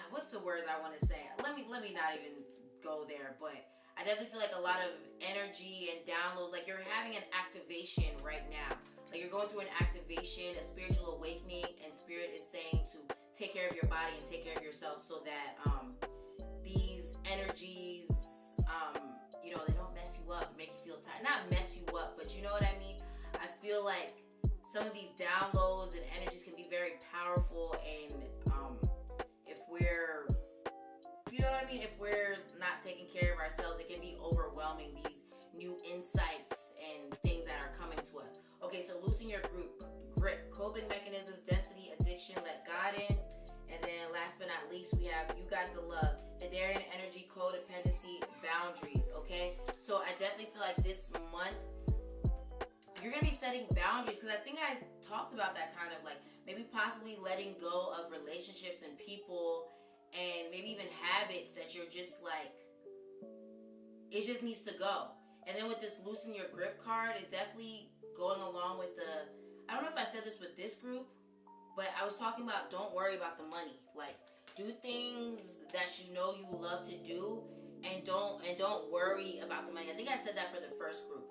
what's the words I want to say? Let me not even go there, but I definitely feel like a lot of energy and downloads, like you're having an activation right now. Like you're going through an activation, a spiritual awakening, and Spirit is saying to take care of your body and take care of yourself so that these energies, you know, they don't mess you up, make you feel tired. Not mess you up, but you know what I mean? I feel like some of these downloads and energies can be very powerful, and if we're, you know what I mean, if we're not taking care of ourselves, it can be overwhelming, these new insights and things that are coming to us. Okay, so loosen your grip, coping mechanisms, density, addiction, let God in. And then last but not least, we have You Got the Love, the Darien energy, codependency, boundaries, okay? So I definitely feel like this month, you're going to be setting boundaries, because I think I talked about that kind of like maybe possibly letting go of relationships and people and maybe even habits that you're just like, it just needs to go. And then with this loosen your grip card is definitely going along with the, I don't know if I said this with this group, but I was talking about don't worry about the money. Like do things that you know you love to do, and don't worry about the money. I think I said that for the first group.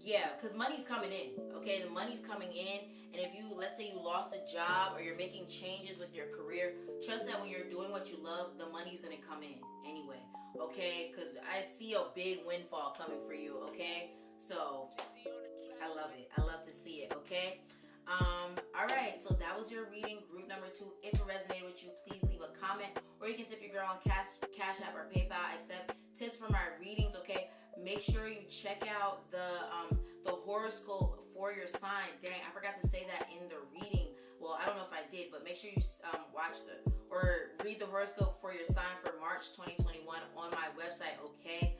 Yeah, because money's coming in, okay? The money's coming in, and if you, let's say you lost a job or you're making changes with your career, trust that when you're doing what you love, the money's going to come in anyway, okay? Because I see a big windfall coming for you, okay? So, I love it. I love to see it, okay? Alright, so that was your reading, group number 2. If it resonated with you, please leave a comment, or you can tip your girl on Cash App or PayPal. I accept tips for my readings, okay? Make sure you check out the horoscope for your sign. Dang, I forgot to say that in the reading. Well, I don't know if I did, but make sure you read the horoscope for your sign for March 2021 on my website, okay?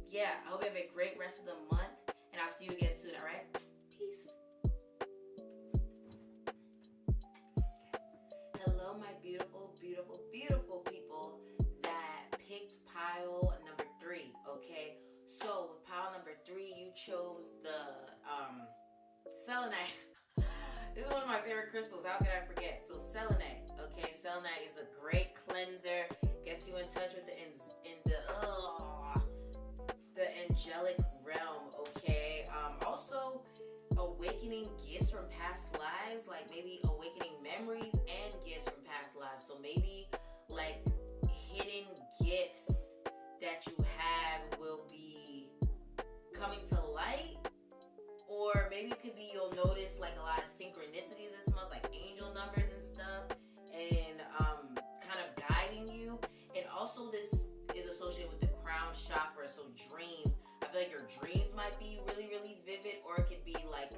Yeah, I hope you have a great rest of the month, and I'll see you again soon, alright? Peace. Hello, my beautiful, beautiful, beautiful people that picked pile number 3, okay? So with pile number 3, you chose the selenite. This is one of my favorite crystals. How could I forget? So selenite, okay? Selenite is a great cleanser. Gets you in touch with the angelic realm, okay? Also awakening gifts from past lives, like maybe awakening memories and gifts from past lives. So maybe like hidden gifts that you have will be coming to light, or maybe it could be you'll notice like a lot of synchronicities this month, like angel numbers and stuff, and kind of guiding you. And also this is associated with the crown chakra, so dreams. I feel like your dreams might be really, really vivid, or it could be like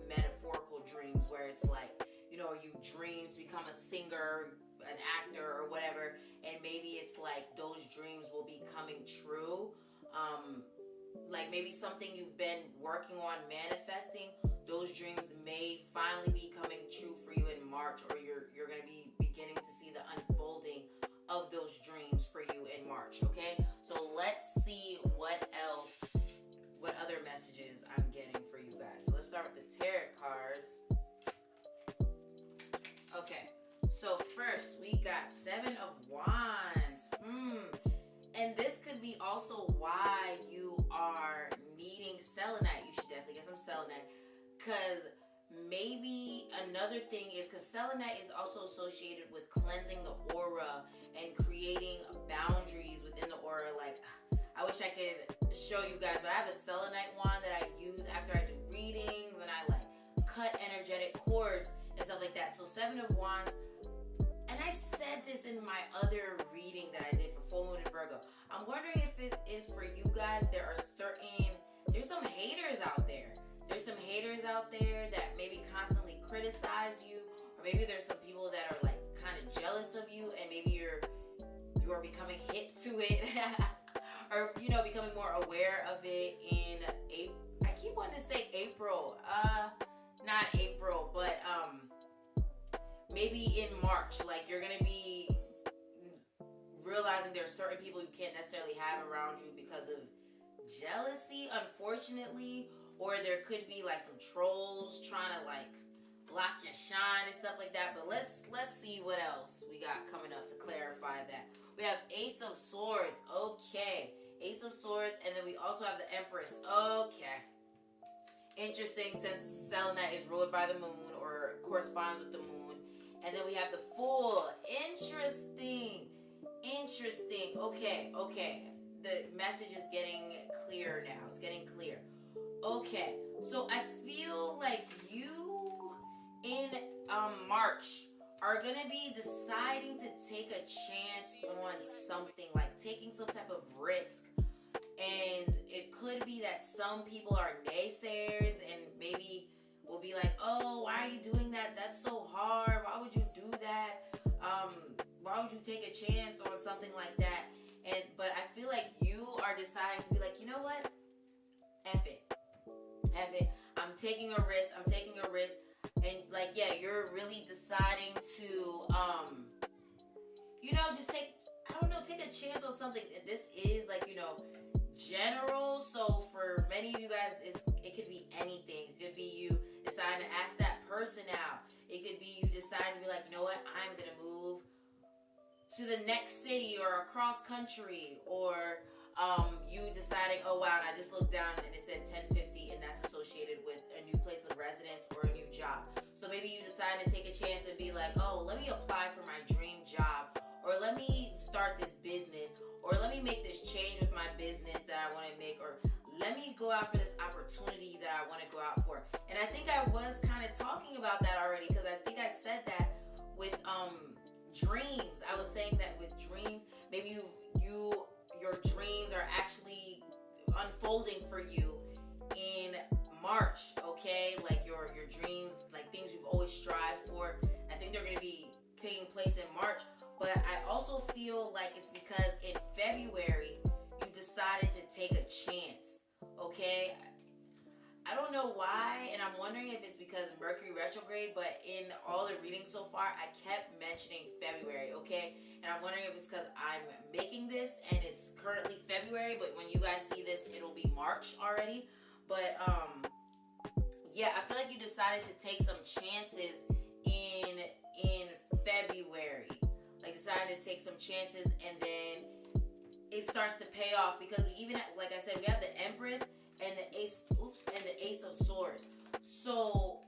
metaphorical dreams where it's like, you know, you dream to become a singer, an actor, or whatever, and maybe it's like those dreams will be coming true like maybe something you've been working on manifesting, those dreams may finally be coming true for you in March, or you're going to be beginning to see the unfolding of those dreams for you in March, okay? So let's see what other messages I'm getting for you guys. So let's start with the tarot cards. Okay, so first we got 7 of Wands. And this could be also why you are needing selenite. You should definitely get some selenite, because maybe another thing is because selenite is also associated with cleansing the aura and creating boundaries within the aura. Like, I wish I could show you guys, but I have a selenite wand that I use after I do readings, and I like cut energetic cords and stuff like that. So 7 of Wands, and I said this in my other reading that I did for full moon in Virgo. I'm wondering if it is for you guys. There's some haters out there. There's some haters out there that maybe constantly criticize you, or maybe there's some people that are like kind of jealous of you, and maybe you are becoming hip to it, or becoming more aware of it in April. I keep wanting to say April, not April, but maybe in March. Like, you're gonna be realizing there's certain people you can't necessarily have around you because of jealousy, unfortunately. Or there could be like some trolls trying to like block your shine and stuff like that. But let's see what else we got coming up to clarify that. We have Ace of Swords. Okay. Ace of Swords. And then we also have the Empress. Okay. Interesting, since selenite is ruled by the moon or corresponds with the moon. And then we have the Fool. Interesting. Okay. The message is getting clear now. It's getting clear. Okay, so I feel like you in March are going to be deciding to take a chance on something, like taking some type of risk. And it could be that some people are naysayers and maybe will be like, oh, why are you doing that? That's so hard. Why would you do that? Why would you take a chance on something like that? But I feel like you are deciding to be like, you know what? F it. I'm taking a risk. And like, yeah, you're really deciding to, just take a chance on something. This is like, general. So for many of you guys, it could be anything. It could be you deciding to ask that person out. It could be you deciding to be like, you know what? I'm going to move to the next city or across country, or you deciding, oh wow, and I just looked down and it said 1050, and that's associated with a new place of residence or a new job. So maybe you decide to take a chance and be like, oh, let me apply for my dream job, or let me start this business, or let me make this change with my business that I want to make, or let me go out for this opportunity that I want to go out for. And I think I was kind of talking about that already, because I think I said that with dreams. I was saying that with dreams, maybe your dreams are actually unfolding for you in March, okay? Like your dreams, like things you've always strived for. I think they're going to be taking place in March. But I also feel like it's because in February you decided to take a chance, okay? I don't know why, and I'm wondering if it's because Mercury retrograde, but in all the readings so far, I kept mentioning February, okay? And I'm wondering if it's because I'm making this and it's currently February, but when you guys see this, it'll be March already. But, yeah, I feel like you decided to take some chances in February. Like, decided to take some chances, and then it starts to pay off, because we even, like I said, we have the Empress and the Ace of Swords. So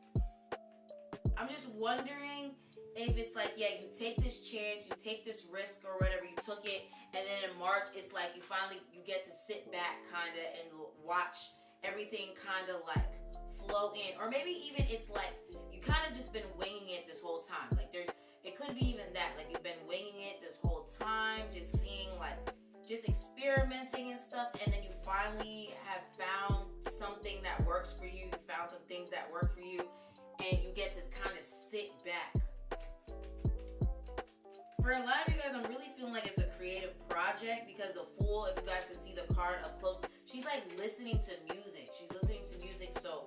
I'm just wondering if it's like, yeah, you take this chance, you take this risk or whatever, you took it, and then in March it's like you get to sit back kind of and watch everything kind of like flow in. Or maybe even it's like you kind of just been winging it this whole time. Like it could be even that, like you've been winging it this whole time, just seeing, like, just experimenting and stuff, and then you finally have found something that works for you. You found some things that work for you, and you get to kind of sit back. For a lot of you guys, I'm really feeling like it's a creative project, because the Fool, if you guys can see the card up close, she's like listening to music. She's listening to music, so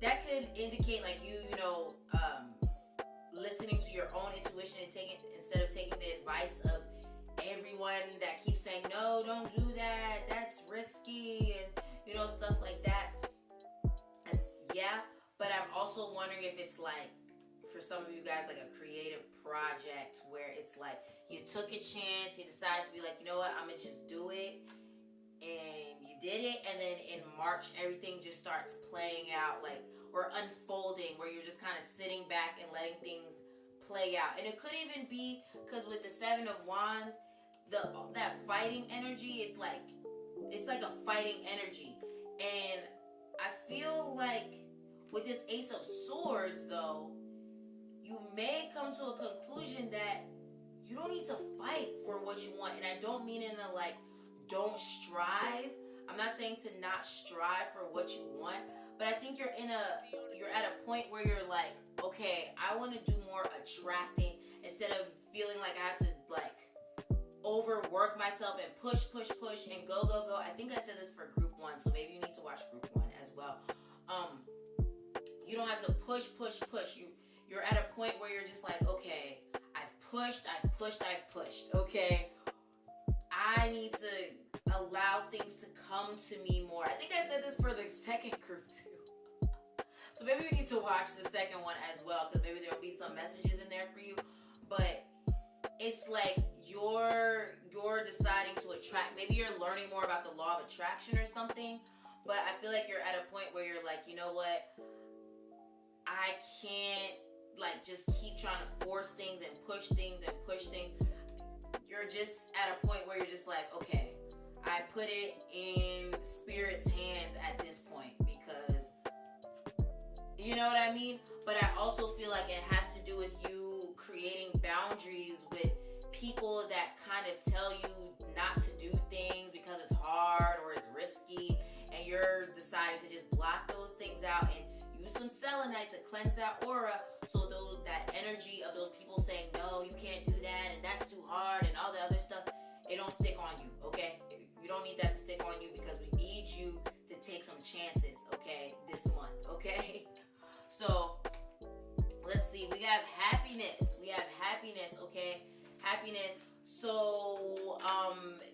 that could indicate like you know, listening to your own intuition and instead of taking the advice of everyone that keeps saying, no, don't do that, that's risky, and you know, stuff like that. And yeah, but I'm also wondering if it's like, for some of you guys, like a creative project where it's like you took a chance, you decided to be like, you know what, I'm gonna just do it, and you did it, and then in March everything just starts playing out, like, or unfolding, where you're just kind of sitting back and letting things play out. And it could even be because with the Seven of Wands, that fighting energy, it's like a fighting energy. And I feel like with this Ace of Swords though, you may come to a conclusion that you don't need to fight for what you want. And I don't mean in a like, don't strive. I'm not saying to not strive for what you want, but I think you're at a point where you're like, okay, I want to do more attracting instead of feeling like I have to like overwork myself and push and go. I think I said this for group 1, so maybe you need to watch group 1 as well. You don't have to push. You're at a point where you're just like, okay, I've pushed, okay? I need to allow things to come to me more. I think I said this for the second group too. So maybe you need to watch the second one as well, because maybe there'll be some messages in there for you. But it's like you're deciding to attract. Maybe you're learning more about the law of attraction or something. But I feel like you're at a point where you're like, you know what? I can't like just keep trying to force things and push things. You're just at a point where you're just like, okay, I put it in Spirit's hands at this point, because you know what I mean? But I also feel like it has to do with you creating boundaries with people that kind of tell you not to do things because it's hard or it's risky, and you're deciding to just block those things out and use some selenite to cleanse that aura, so that energy of those people saying, no, you can't do that, and that's too hard, and all the other stuff, it don't stick on you, okay? You don't need that to stick on you, because we need you to take some chances, okay, this month, okay? So, let's see. We have happiness, okay? Happiness. So,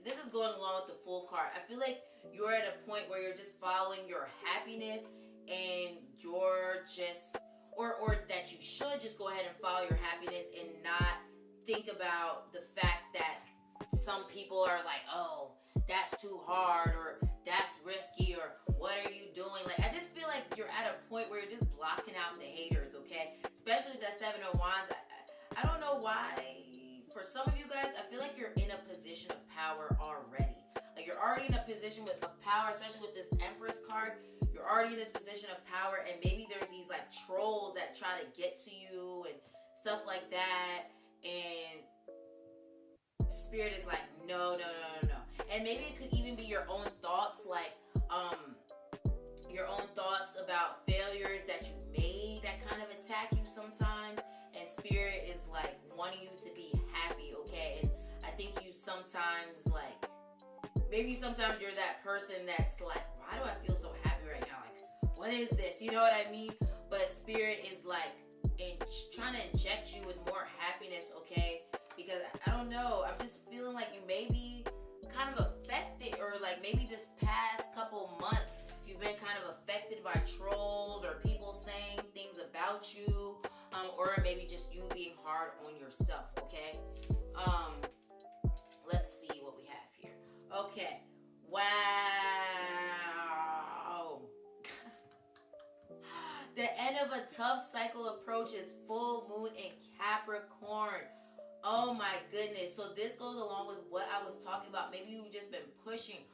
this is going along with the Fool card. I feel like you're at a point where you're just following your happiness, and you're just, or that you should just go ahead and follow your happiness and not think about the fact that some people are like, oh, that's too hard, or that's risky, or what are you doing? Like, I just feel like you're at a point where you're just blocking out the haters, okay? Especially with that Seven of Wands. I don't know why. For some of you guys, I feel like you're in a position of power already. Like, you're already in a position of power, especially with this Empress card. You're already in this position of power, and maybe there's these like trolls that try to get to you and stuff like that, and Spirit is like, no. And maybe it could even be your own thoughts, like your own thoughts about failures that you've made that kind of attack you sometimes, and Spirit is like wanting you to be happy, okay? And I think you sometimes like, maybe sometimes you're that person that's like, why do I feel so happy right now? Like, what is this? You know what I mean? But Spirit is like trying to inject you with more happiness, okay? Because I don't know, I'm just feeling like you may be kind of affected, or like maybe this past couple months you've been kind of affected by trolls or people saying things about you, or maybe just you being hard on yourself, okay? Let's see what we have here. Okay. Wow. The end of a tough cycle approaches. Full moon in Capricorn. Oh my goodness. So this goes along with what I was talking about. Maybe you've just been pushing.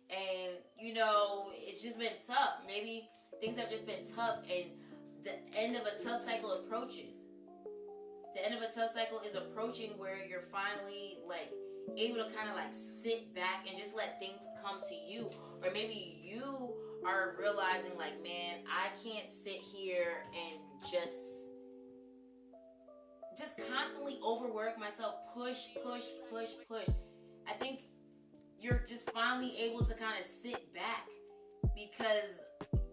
And, you know, it's just been tough. Maybe things have just been tough, and the end of a tough cycle approaches. The end of a tough cycle is approaching, where you're finally, like, able to kind of, like, sit back and just let things come to you. Or maybe you are realizing, like, man, I can't sit here and just constantly overwork myself. Push. I think you're just finally able to kind of sit back because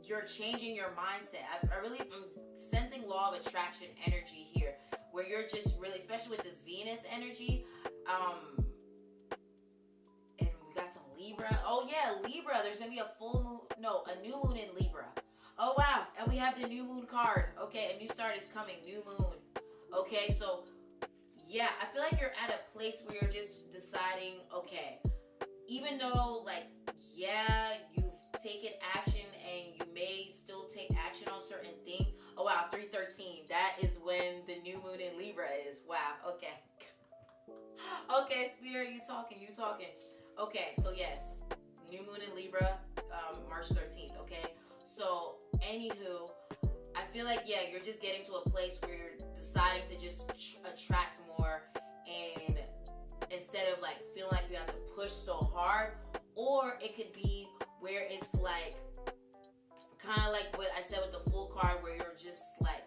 you're changing your mindset. I'm sensing law of attraction energy here, where you're just really, especially with this Venus energy, and we got some Libra. Oh yeah, Libra. There's gonna be a new moon in Libra. Oh wow, and we have the new moon card. Okay, a new start is coming, new moon. Okay, so yeah, I feel like you're at a place where you're just deciding, okay, even though like, yeah, you've taken action and you may still take action on certain things. Oh wow, 313. That is when the new moon in Libra is. Wow, okay. Okay, Spirit, you talking. Okay, so yes, new moon in Libra, March 13th, okay? So, anywho, I feel like, yeah, you're just getting to a place where you're deciding to just attract more, and instead of like feeling like you have to push so hard, or it could be where it's like kind of like what I said with the Fool card, where you're just like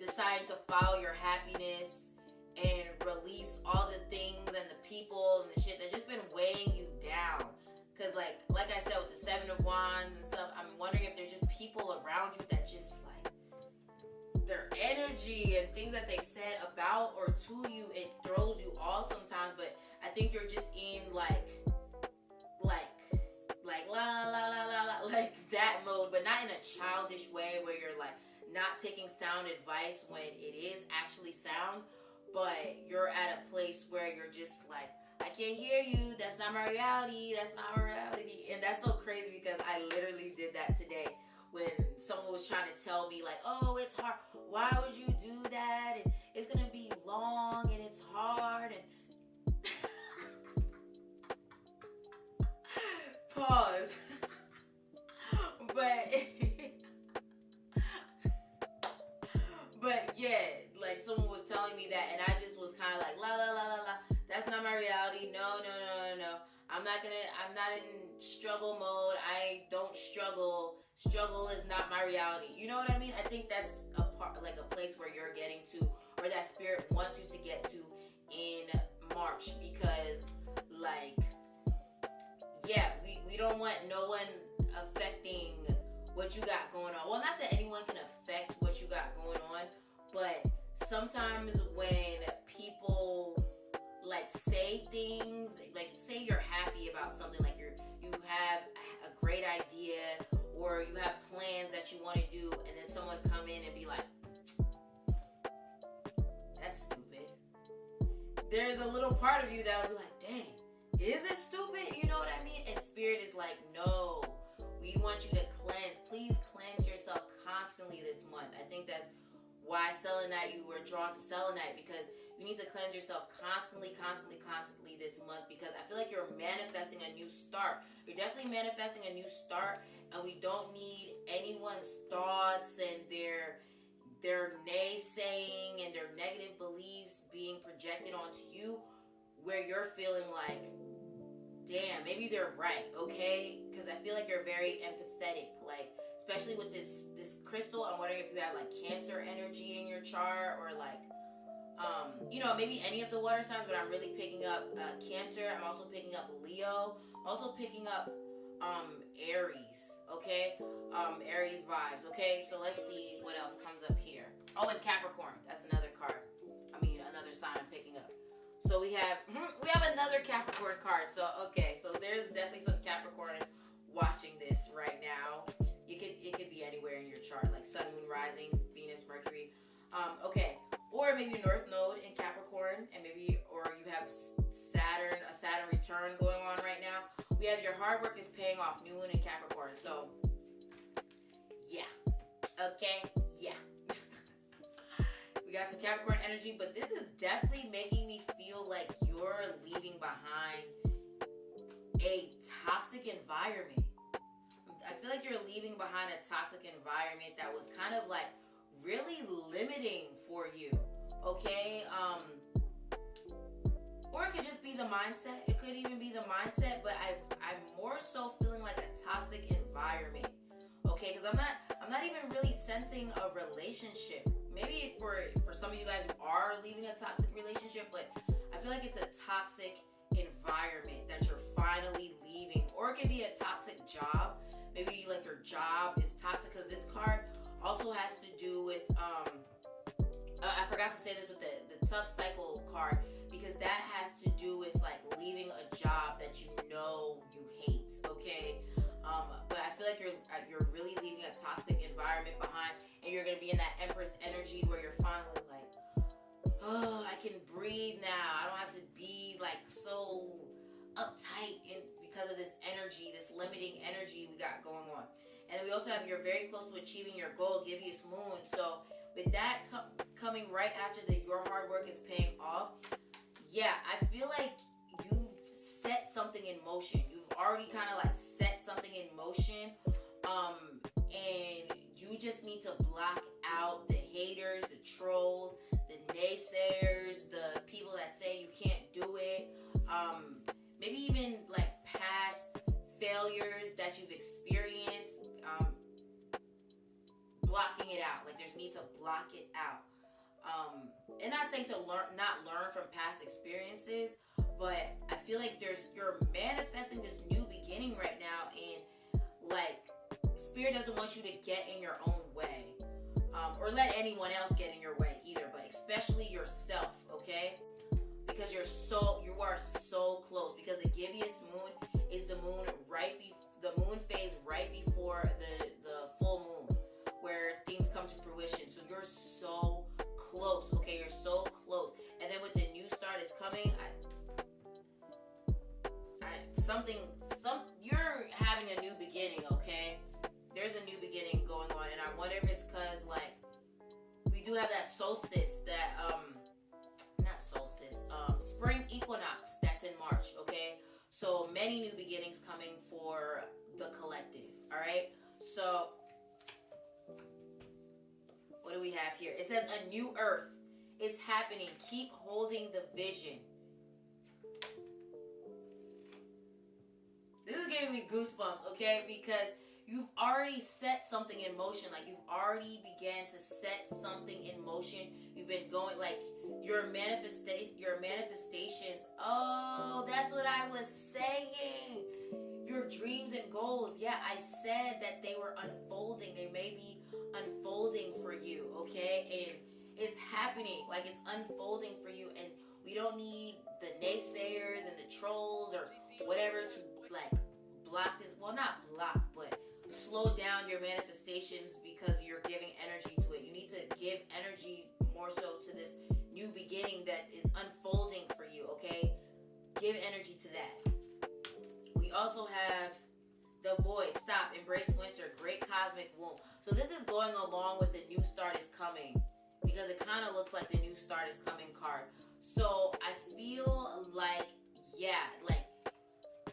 deciding to follow your happiness and release all the things and the people and the shit that's just been weighing you down. Because like I said with the Seven of Wands and stuff, I'm wondering if there's just people around you that just like their energy and things that they've said about or to you, it throws you off sometimes. But I think you're just in like la la la la la, like that mode, but not in a childish way where you're like not taking sound advice when it is actually sound, but you're at a place where you're just like, I can't hear you, that's not my reality, and that's so crazy because I literally did that today when someone was trying to tell me like, oh, it's hard, why would you do that, and it's gonna be long and it's hard, and pause. But yeah, like someone was telling me that, and I just was kind of like la la la la la. That's not my reality. No. I'm not in struggle mode. I don't struggle. Struggle is not my reality. You know what I mean? I think that's a part, like a place where you're getting to, or that Spirit wants you to get to in March, because like, yeah, we don't want no one affecting what you got going on. Well, not that anyone can affect what you got going on, but sometimes when people like say things, like say you're happy about something, like you have a great idea or you have plans that you want to do, and then someone come in and be like, that's stupid. There's a little part of you that would be like, dang, is it stupid? You know what I mean? And Spirit is like, no, we want you to cleanse. Please cleanse yourself constantly this month. I think that's why selenite, you were drawn to selenite, because you need to cleanse yourself constantly this month, because I feel like you're manifesting a new start. You're definitely manifesting a new start, and we don't need anyone's thoughts and their naysaying and their negative beliefs being projected onto you, where you're feeling like, damn, maybe they're right, okay? Because I feel like you're very empathetic, like, especially with this crystal. I'm wondering if you have like Cancer energy in your chart, or like, maybe any of the water signs, but I'm really picking up Cancer. I'm also picking up Leo. I'm also picking up Aries, okay? Aries vibes, okay? So let's see what else comes up here. Oh, and Capricorn. That's another card. Another sign I'm picking up. So we have another Capricorn card. So okay, so there's definitely some Capricorns watching this right now. It could be anywhere in your chart, like Sun, Moon, Rising, Venus, Mercury. Okay, or maybe your North Node in Capricorn, and or you have a Saturn return going on right now. We have your hard work is paying off, New Moon in Capricorn. So yeah, okay, yeah. We got some Capricorn energy, but this is definitely making me feel like you're leaving behind a toxic environment. I feel like you're leaving behind a toxic environment that was kind of like really limiting for you, okay? Or it could just be the mindset. It could even be the mindset, but I'm more so feeling like a toxic environment, okay? Because I'm not even really sensing a relationship. Maybe for some of you guys who are leaving a toxic relationship, but I feel like it's a toxic environment that you're finally leaving could be a toxic job. Maybe like your job is toxic, because this card also has to do with I forgot to say this with the tough cycle card, because that has to do with like leaving a job that you know you hate, okay? But I feel like you're really leaving a toxic environment behind, and you're gonna be in that Empress energy where you're finally like, oh, I can breathe now. I don't have to be like so uptight because of this energy, this limiting energy we got going on. And then we also have you're very close to achieving your goal, Gibeus Moon. So with that coming right after your hard work is paying off, yeah, I feel like you've set something in motion. You've already kind of like set something in motion, and you just need to block out the haters, the trolls, the naysayers, the people that say you can't do it, maybe even like past failures that you've experienced, blocking it out. Like there's need to block it out. And not saying to not learn from past experiences, but I feel like you're manifesting this new beginning right now, and like Spirit doesn't want you to get in your own way, or let anyone else get in your way either, but especially yourself, okay? Because you are so close, because the Gibeus Moon is the moon the moon phase right before the full moon, where things come to fruition. So you're so close, okay? You're so close. And then with the new start is coming, you're having a new beginning, okay? There's a new beginning going on, and I wonder if it's because like we do have that solstice, that spring equinox that's in March, okay? So many new beginnings coming for the collective, all right? So what do we have here? It says a new earth is happening. Keep holding the vision. This is giving me goosebumps, okay? Because you've already set something in motion. Like you've already began to set something in motion. You've been going like your manifestations. Oh, that's what I was saying. Your dreams and goals. Yeah, I said that they were unfolding. They may be unfolding for you, okay? And it's happening. Like it's unfolding for you, and we don't need the naysayers and the trolls or whatever to like block this. Well, not block, but slow down your manifestations, because you're giving energy to it. You need to give energy more so to this new beginning that is unfolding for you, okay? Give energy to that. We also have the void. Stop. Embrace winter. Great cosmic womb. So this is going along with the new start is coming, because it kind of looks like the new start is coming card. So I feel like, yeah, like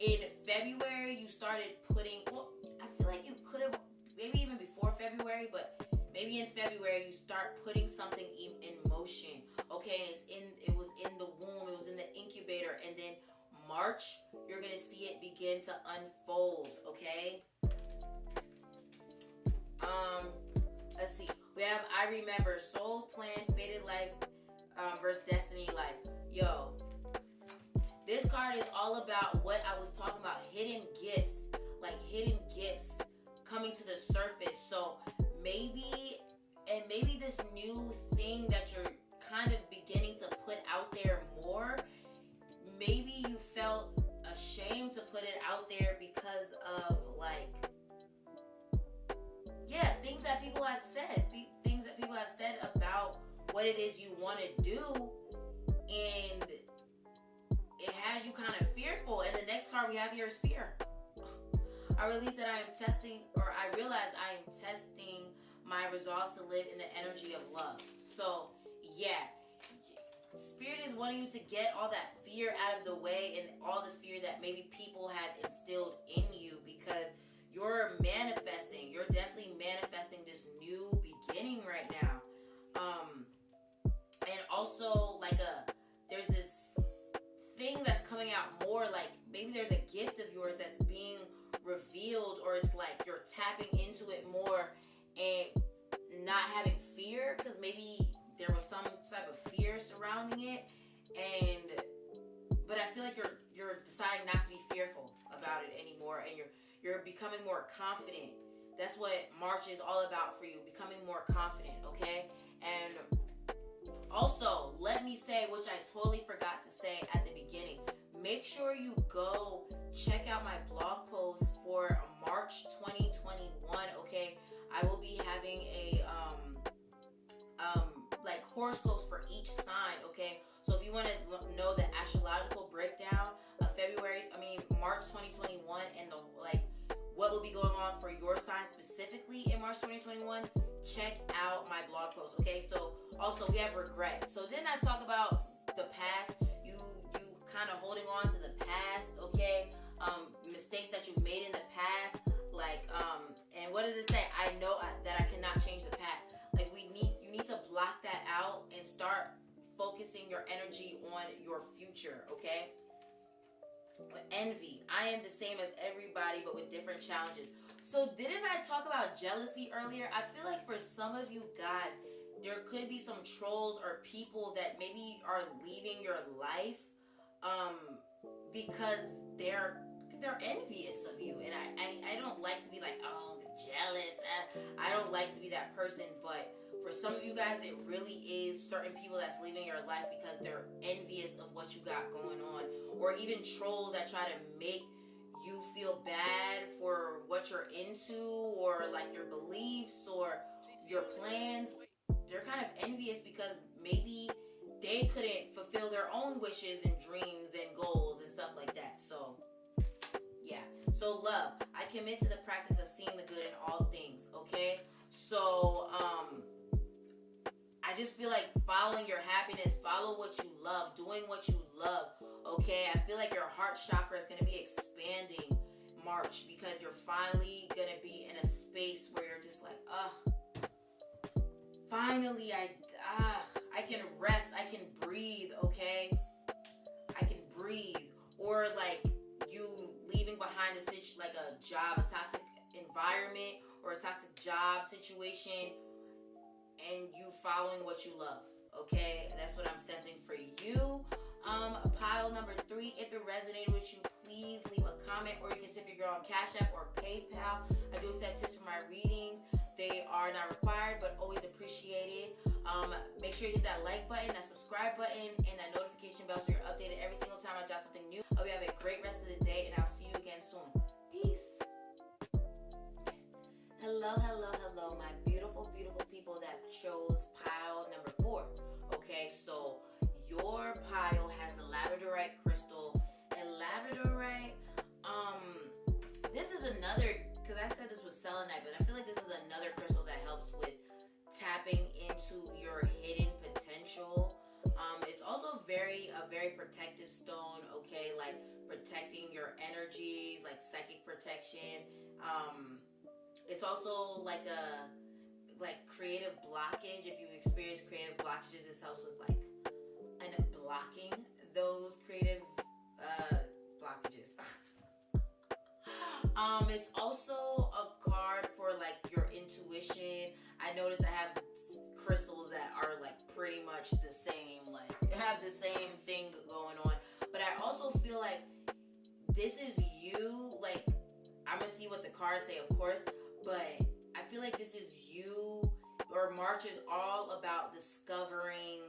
in February you started putting, well, I feel like you could have, maybe even before February, but maybe in February you start putting something in motion, okay? And it was in the womb, it was in the incubator, and then March, you're going to see it begin to unfold, okay? Let's see. We have I Remember, Soul Plan, Fated Life versus Destiny Life. Yo, this card is all about what I was talking about, hidden gifts, like hidden gifts coming to the surface. So maybe this new thing that you're kind of beginning to put out there more, maybe you felt ashamed to put it out there because of like, yeah, things that people have said about what it is you want to do, and it has you kind of fearful. And the next card we have here is fear. I realize I am testing my resolve to live in the energy of love. So yeah, Spirit is wanting you to get all that fear out of the way, and all the fear that maybe people have instilled in you, because you're definitely manifesting this new beginning right now. And also like there's this thing that's coming out more, like maybe there's a gift of yours that's being revealed, or it's like you're tapping into it more and not having fear, because maybe there was some type of fear surrounding it, but I feel like you're deciding not to be fearful about You're becoming more confident. That's what March is all about for you, becoming more confident, okay? And also, let me say, which I totally forgot to say at the beginning, make sure you go check out my blog post for March 2021, okay? I will be having a like horoscopes for each sign, okay? So if you want to know the astrological breakdown of March 2021 and the like what will be going on for your sign specifically in March 2021, check out my blog post, okay? So also we have regret. So didn't I talk about the past? You kind of holding on to the past, okay? Mistakes that you've made in the past, like and what does it say? I know that I cannot change the past. Like you need to block that out and start focusing your energy on your future, okay? With envy, I am the same as everybody, but with different challenges. So didn't I talk about jealousy earlier? I feel like for some of you guys, there could be some trolls or people that maybe are leaving your life because they're envious of you. And I don't like to be like, oh, jealous. I don't like to be that person, but for some of you guys, it really is certain people that's leaving your life because they're envious of what you got going on. Or even trolls that try to make you feel bad for what you're into or like your beliefs or your plans. They're kind of envious because maybe they couldn't fulfill their own wishes and dreams and goals and stuff like that. So yeah. So love, I commit to the practice of seeing the good in all things, okay? So I just feel like following your happiness, follow what you love, doing what you love, okay? I feel like your heart chakra is going to be expanding March because you're finally going to be in a space where you're just like, finally I can rest, I can breathe, okay? I can breathe. Or like you leaving behind like a job, a toxic environment or a toxic job situation, and you following what you love, okay? That's what I'm sensing for you. Pile number 3, if it resonated with you, please leave a comment, or you can tip your girl on Cash App or PayPal. I do accept tips for my readings. They are not required, but always appreciated. Make sure you hit that like button, that subscribe button, and that notification bell so you're updated every single time I drop something new. Hope you have a great rest of the day, and I'll see you again soon. Peace. Hello, hello, hello, my beautiful, beautiful people that chose pile number 4. Okay, so your pile has the labradorite crystal. And labradorite, this is another, because I said this was selenite, but I feel like this is another crystal that helps with tapping into your hidden potential. It's also a very protective stone, okay, like protecting your energy, like psychic protection. It's also like a creative blockage. If you've experienced creative blockages, this helps with like blocking those creative blockages. It's also a card for like your intuition. I notice I have crystals that are like pretty much the same, like have the same thing going on. But I also feel like this is you. Like, I'm gonna see what the cards say, of course, but I feel like this is you, or March is all about discovering,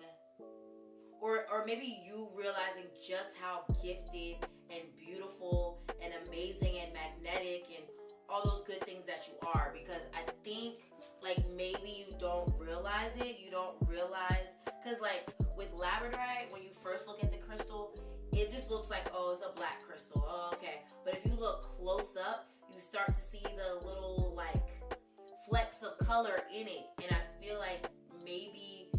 or maybe you realizing just how gifted and beautiful and amazing and magnetic and all those good things that you are. Because I think like maybe you don't realize it. You don't realize, because like with labradorite, when you first look at the crystal, it just looks like, oh, it's a black crystal. Oh, okay. But if you look close up, you start to see the little like flecks of color in it. And I feel like maybe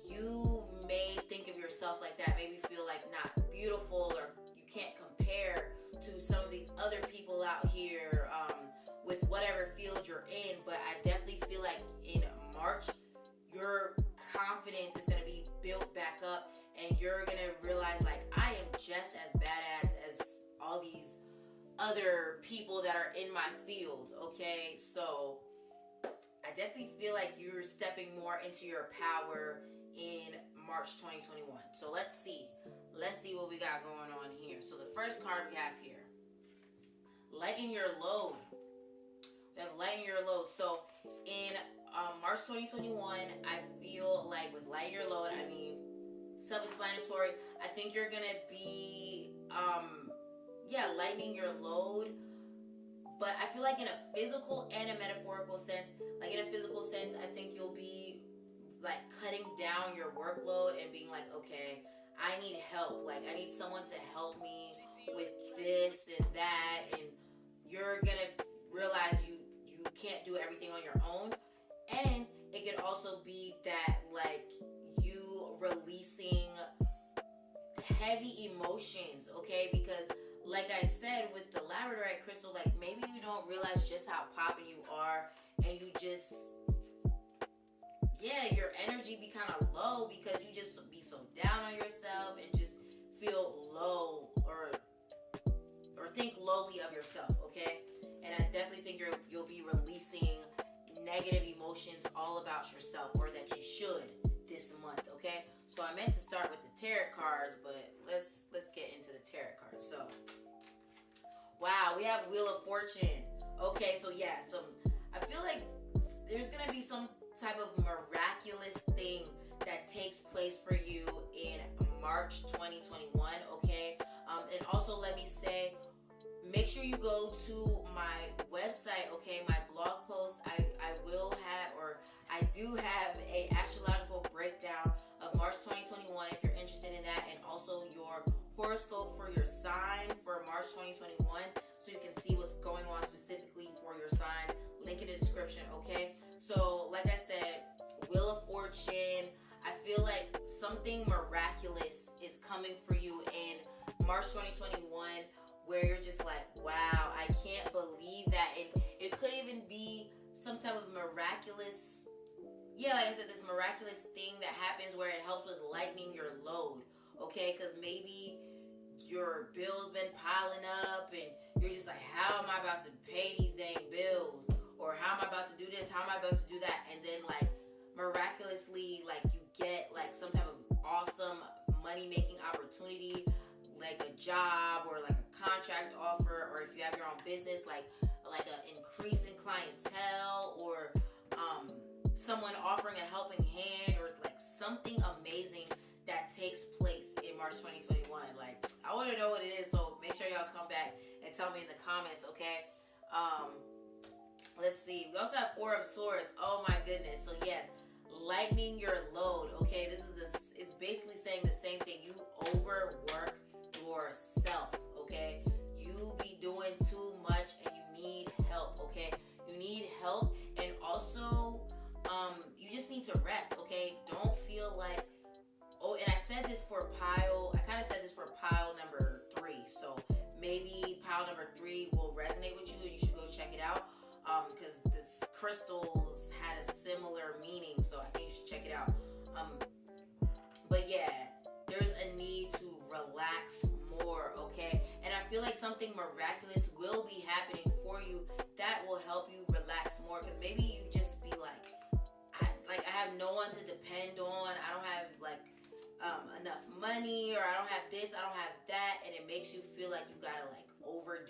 you may think of yourself like that, maybe feel like not beautiful, or you can't compare to some of these other people out here with whatever field you're in. But I definitely feel like in March, your confidence is going to be built back up, and you're going to realize like, I am just as badass as all these other people that are in my field, okay? So I definitely feel like you're stepping more into your power in March 2021. So let's see what we got going on here. So the first card we have here, lighten your load. We have lighten your load. So in March 2021, I feel like with lighten your load, I mean, self-explanatory. I think you're gonna be, lightening your load. But I feel like in a physical and a metaphorical sense, like in a physical sense, I think you'll be like cutting down your workload and being like, okay, I need help. Like I need someone to help me with this and that, and you're gonna realize you can't do everything on your own. And it could also be that like you releasing heavy emotions, okay? Because like I said with the labradorite crystal, like maybe you don't realize just how popping you are, and you just, your energy be kind of low because you just be so down on yourself and just feel low or think lowly of yourself, okay? And I definitely think you'll be releasing negative emotions all about yourself, or that you should this month, okay? So I meant to start with the tarot cards, but let's get into the tarot cards. So, wow, we have Wheel of Fortune. Okay, so I feel like there's gonna be some type of miraculous thing that takes place for you in March 2021, okay? And also let me say, make sure you go to my website, okay? My blog post, I do have a astrological breakdown of March 2021 if you're interested in that, and also your horoscope for your sign for March 2021, so you can see what's going on specifically for your sign. Link in the description, okay? So like I said, Wheel of Fortune, I feel like something miraculous is coming for you in March 2021, where you're just like, wow, I can't believe that. And it could even be some type of miraculous, like I said, this miraculous thing that happens where it helps with lightening your load, okay? Because maybe your bills been piling up and you're just like, how am I about to pay these dang bills? Or how am I about to do this? How am I about to do that? And then like miraculously, like you get like some type of awesome money-making opportunity, like a job or like a contract offer, or if you have your own business, like an increase in clientele, or someone offering a helping hand, or like something amazing that takes place in March 2021. Like I want to know what it is, so make sure y'all come back and tell me in the comments, okay? Let's see. We also have Four of Swords. Oh my goodness. So yes, lightening your load, okay? It's basically saying the same thing. You overwork yourself, okay? You be doing too much and you need help, okay? You need help, and also you just need to rest, okay? Don't feel like, and I said this for pile number 3, so maybe pile number 3 will resonate with you and you should go check it out, because this crystals had a similar meaning, so I think you should check it out. But yeah, there's a need to relax more, okay? And I feel like something miraculous will be happening for you that will help you relax more, because maybe you just be like, I have no one to depend on. I don't have like enough money, or I don't have this, I don't have that, and it makes you feel like you gotta like overwork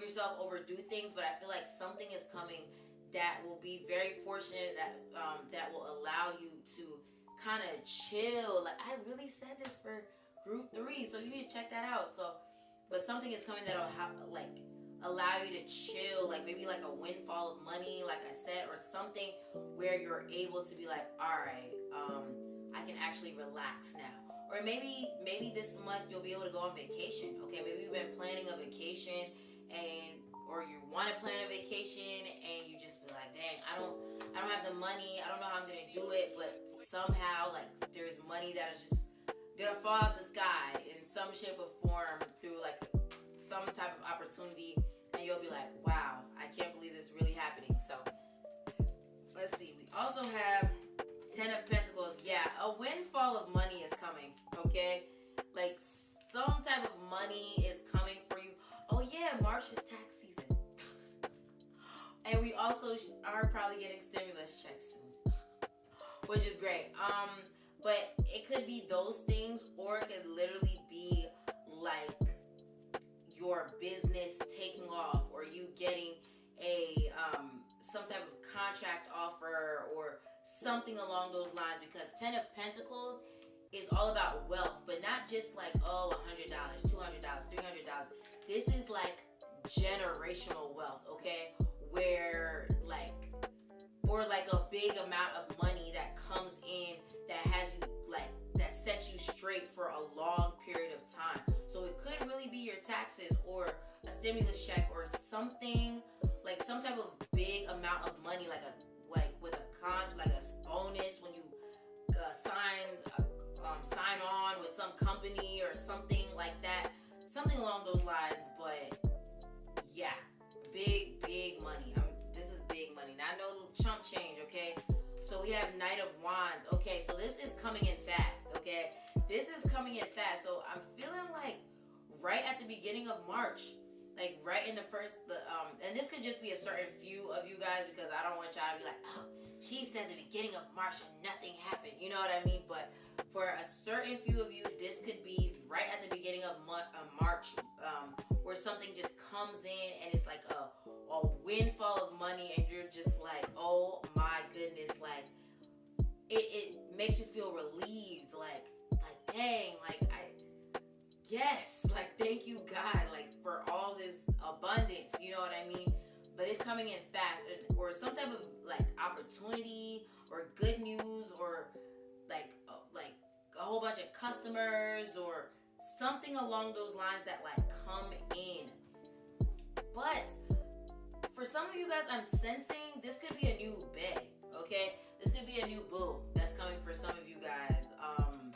yourself, overdo things. But I feel like something is coming that will be very fortunate, that will allow you to kind of chill. Like I really said this for group 3, so you need to check that out. So, but something is coming that'll allow you to chill, like maybe like a windfall of money, like I said, or something where you're able to be like, all right, I can actually relax now. Or maybe this month you'll be able to go on vacation. Okay, maybe you've been planning a vacation, or you want to plan a vacation and you just be like, dang, I don't have the money, I don't know how I'm gonna do it, but somehow like there's money that is just gonna fall out the sky in some shape or form through like some type of opportunity, and you'll be like, wow, I can't believe this is really happening. So let's see, we also have 10 of Pentacles. Yeah, a windfall of money is coming, okay? Like some type of money is coming for you. Oh yeah, March is tax season. And we also are probably getting stimulus checks soon, which is great. But it could be those things, or it could literally be like your business taking off, or you getting a some type of contract offer or something along those lines, because 10 of Pentacles is all about wealth, but not just like, oh, $100, $200, $300. This is like generational wealth, okay? Where like, or like a big amount of money that comes in that has you like, that sets you straight for a long period of time. So it could really be your taxes or a stimulus check or something, like some type of big amount of money, like with a like a bonus when you sign on with some company or something like that, something along those lines. But yeah, big money. This is big money, not no chump change, okay? So we have Knight of Wands. Okay, so this is coming in fast, okay? This is coming in fast. So I'm feeling like right at the beginning of March, like right in the first, and this could just be a certain few of you guys, because I don't want y'all to be like, oh, she said the beginning of March and nothing happened. You know what I mean? But for a certain few of you, this could be right at the beginning of March, where something just comes in and it's like a windfall of money, and you're just like, oh my goodness, like it makes you feel relieved, like dang, like yes, like thank you God, like for all this abundance, you know what I mean? But it's coming in fast, or some type of like opportunity or good news, or like a whole bunch of customers or something along those lines that like come in. But for some of you guys, I'm sensing this could be a new bae, okay? This could be a new boo that's coming for some of you guys. I'm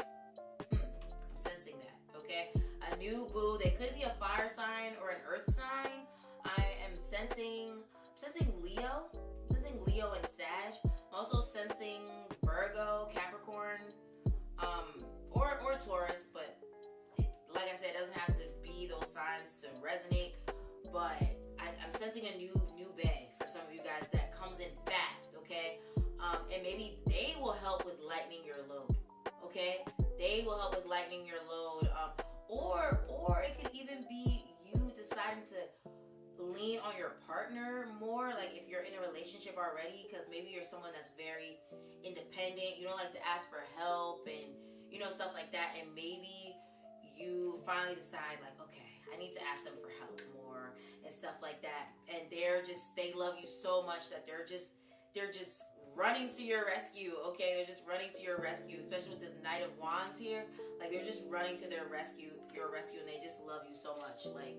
sensing that, okay? A new boo. They could be a fire sign or an earth sign. I am sensing Leo. I'm sensing Leo and Sag. I'm also sensing Virgo, Capricorn, or Taurus, but like I said, it doesn't have to be those signs to resonate. But I'm sensing a new bae for some of you guys that comes in fast, okay? And maybe they will help with lightening your load, okay? They will help with lightening your load, or it could even be you deciding to lean on your partner more, like if you're in a relationship already, because maybe you're someone that's very independent, you don't like to ask for help and you know, stuff like that, and maybe you finally decide like, okay, I need to ask them for help more and stuff like that, and they love you so much that they're just running to your rescue, okay? They're just running to your rescue, especially with this Knight of Wands here. Like, they're just running to your rescue, and they just love you so much. Like,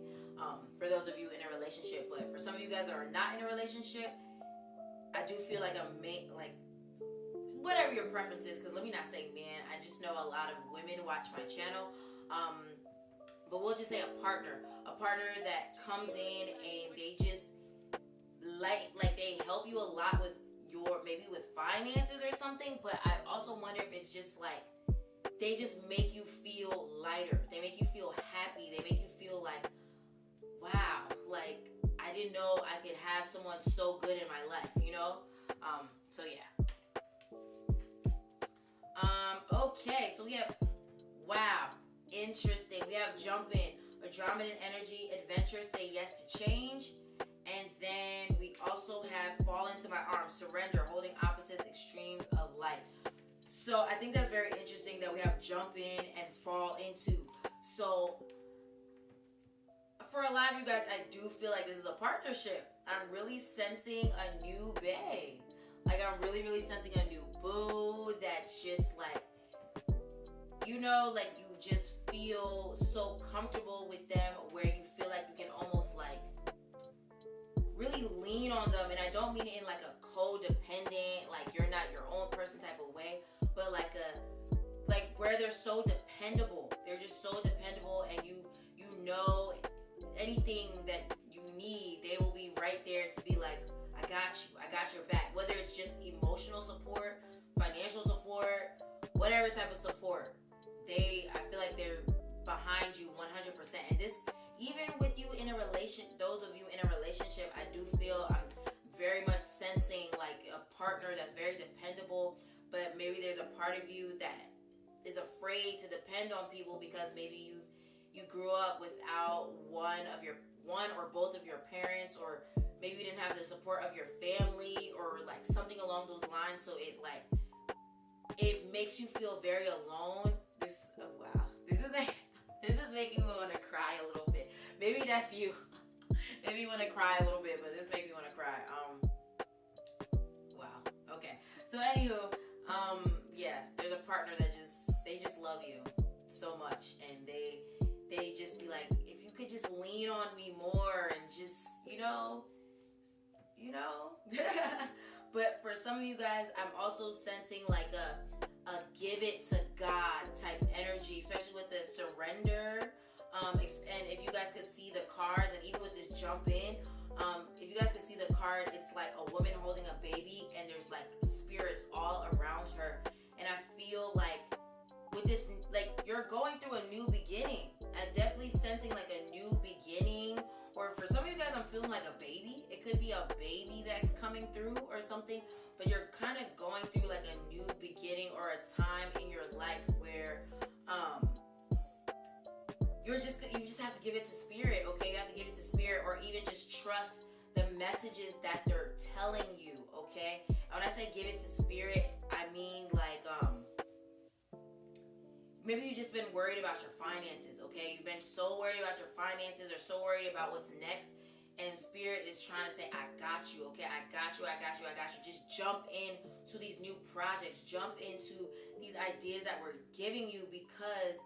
for those of you in a relationship, but for some of you guys that are not in a relationship, I do feel like whatever your preference is, because let me not say man, I just know a lot of women watch my channel, but we'll just say a partner that comes in and they just like they help you a lot with maybe with finances or something. But I also wonder if it's just like they just make you feel lighter, they make you feel happy, they make you feel like, wow, like I didn't know I could have someone so good in my life, you know? So yeah. Okay, so we have, wow, interesting. We have jump in, Andromedan energy, adventure, say yes to change. And then we also have fall into my arms, surrender, holding opposites, extremes of life. So I think that's very interesting that we have jump in and fall into. So for a lot of you guys, I do feel like this is a partnership. I'm really sensing a new bae. Like, I'm really sensing a new boo that's just like, you know, like you just feel so comfortable with them where you feel like you can almost like really lean on them. And I don't mean it in like a codependent, like you're not your own person type of way, but like where they're so dependable. They're just so dependable, and you know anything that you need, they will be right there to be like, I got you, I got your back. Whether it's just emotional support, financial support, whatever type of support, I feel like they're behind you 100%. And this, even with you in a those of you in a relationship, I do feel I'm very much sensing like a partner that's very dependable, but maybe there's a part of you that is afraid to depend on people because maybe you grew up without one or both of your parents, or maybe you didn't have the support of your family, or like something along those lines. So it makes you feel very alone. This is making me want to cry a little bit. Maybe that's you. Maybe you want to cry a little bit, but this made me want to cry. Wow. Okay. So anywho, yeah, there's a partner that they just love you so much, and they just be like, if you could just lean on me more, and just, you know. But for some of you guys, I'm also sensing like a give it to God type energy, especially with the surrender. And if you guys could see the cards, and even with this jump in, if you guys could see the card, it's like a woman holding a baby, and there's like spirits all around her. And I feel like with this, like, you're going through a new beginning. I'm definitely sensing like a new beginning. Or for some of you guys, I'm feeling like a baby. It could be a baby that's coming through or something. But you're kind of going through like a new beginning, or a time in your life where you just have to give it to spirit, okay? You have to give it to spirit, or even just trust the messages that they're telling you, okay? And when I say give it to spirit, I mean like maybe you've just been worried about your finances, okay? You've been so worried about your finances, or so worried about what's next, and spirit is trying to say, I got you, okay? I got you. Just jump into these new projects. Jump into these ideas that we're giving you, because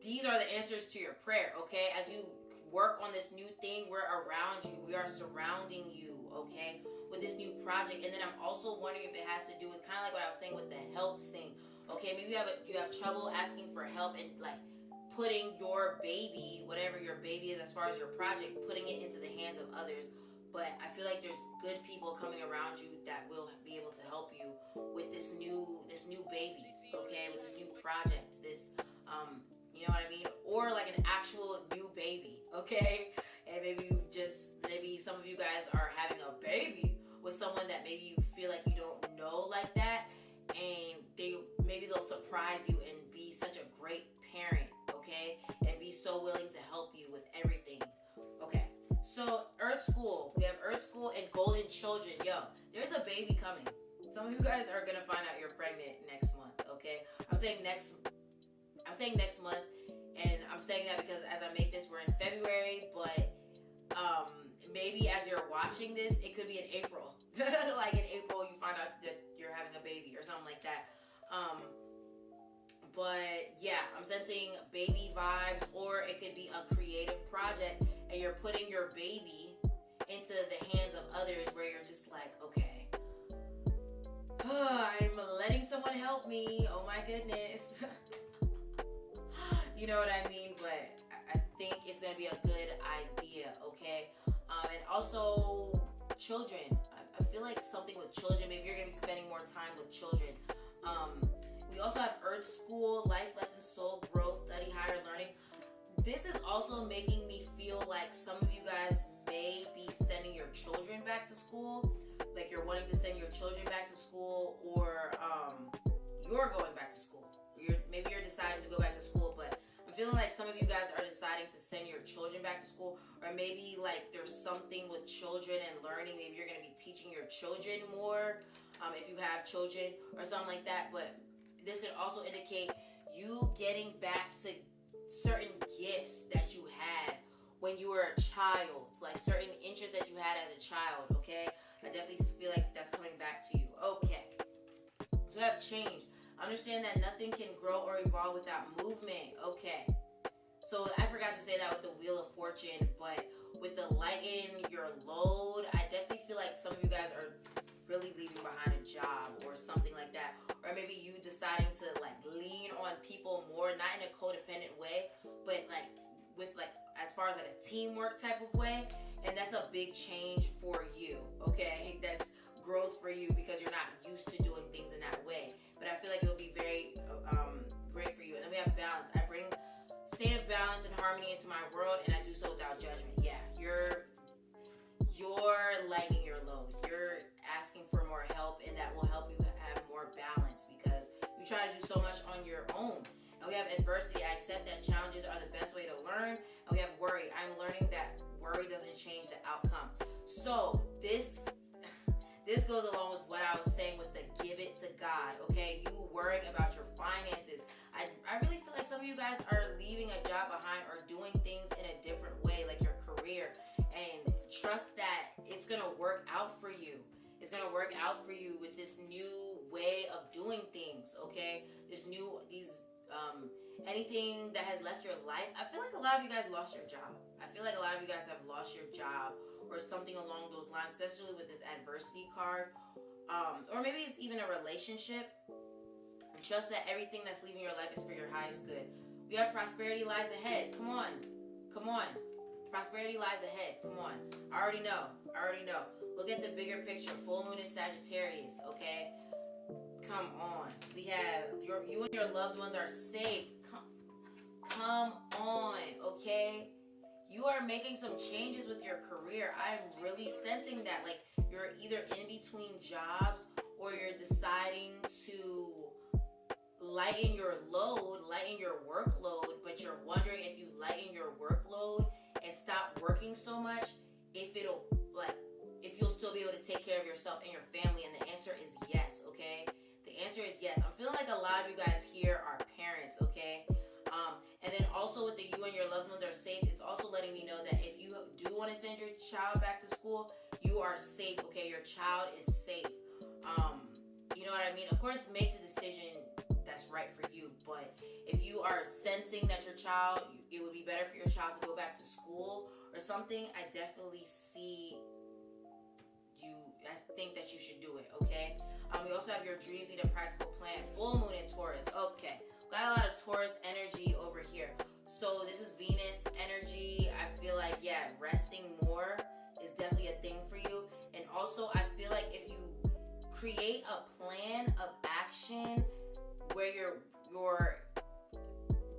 these are the answers to your prayer, okay? As you work on this new thing, we're around you. We are surrounding you, okay, with this new project. And then I'm also wondering if it has to do with kind of like what I was saying with the help thing, okay? Maybe you have trouble asking for help, and like putting your baby, whatever your baby is as far as your project, putting it into the hands of others. But I feel like there's good people coming around you that will be able to help you with this new baby, okay? With this new project, this you know what I mean? Or like an actual new baby, okay? And maybe some of you guys are having a baby with someone that maybe you feel like you don't know like that, and maybe they'll surprise you and be such a great parent, okay? And be so willing to help you with everything. Okay. So Earth School, we have Earth School and Golden Children. Yo, there's a baby coming. Some of you guys are gonna find out you're pregnant next month, okay? I'm saying next month, and I'm saying that because as I make this, we're in February, but maybe as you're watching this, it could be in April. Like in April, you find out that you're having a baby or something like that. But yeah, I'm sensing baby vibes, or it could be a creative project, and you're putting your baby into the hands of others, where you're just like, okay, I'm letting someone help me. Oh my goodness. You know what I mean? But I think it's going to be a good idea, okay? And also, children. I feel like something with children. Maybe you're going to be spending more time with children. We also have Earth School, Life Lessons, Soul Growth, Study Higher Learning. This is also making me feel like some of you guys may be sending your children back to school. Like you're wanting to send your children back to school, or you're going back to school. Maybe you're deciding to go back to school, but I'm feeling like some of you guys are deciding to send your children back to school, or maybe like there's something with children and learning. Maybe you're going to be teaching your children more if you have children or something like that. But this could also indicate you getting back to certain gifts that you had when you were a child, like certain interests that you had as a child, okay? I definitely feel like that's coming back to you. Okay. So we have change. Understand that nothing can grow or evolve without movement. Okay. So I forgot to say that with the Wheel of Fortune, but with the lighten your load, I definitely feel like some of you guys are really leaving behind a job or something like that. Or maybe you deciding to like lean on people more, not in a codependent way, but like with like as far as like a teamwork type of way. And that's a big change for you, okay? That's growth for you because you're not used to doing things in that way. But I feel like it'll be very great for you. And then we have balance. I bring state of balance and harmony into my world, and I do so without judgment. Yeah, you're lightening your load. You're asking for more help, and that will help you have more balance because you try to do so much on your own. And we have adversity. I accept that challenges are the So this goes along with what I was saying with the give it to God, okay? You worrying about your finances. I really feel like some of you guys are leaving a job behind or doing things in a different way, like your career. And trust that it's going to work out for you. It's going to work out for you with this new way of doing things, okay? Anything that has left your life. I feel like a lot of you guys lost your job. I feel like a lot of you guys have lost your job or something along those lines, especially with this adversity card. Or maybe it's even a relationship. Trust that everything that's leaving your life is for your highest good. We have prosperity lies ahead. Come on. Prosperity lies ahead. Come on. I already know. Look at the bigger picture. Full moon is Sagittarius, okay? Come on. We have you and your loved ones are safe. Come on, okay? You are making some changes with your career. I'm really sensing that. Like, you're either in between jobs or you're deciding to lighten your workload, but you're wondering if you lighten your workload and stop working so much, if you'll still be able to take care of yourself and your family. And the answer is yes, okay? The answer is yes. I'm feeling like a lot of you guys here are parents, okay? And then also with the you and your loved ones are safe, it's also letting me know that if you do want to send your child back to school, you are safe, okay? Your child is safe. You know what I mean? Of course, make the decision that's right for you. But if you are sensing that your child, it would be better for your child to go back to school or something, I definitely I think that you should do it, okay? We also have your dreams need a practical plan. Full moon in Taurus. Okay. Got a lot of Taurus energy over here. So this is Venus energy. I feel like, yeah, resting more is definitely a thing for you. And also, I feel like if you create a plan of action where you're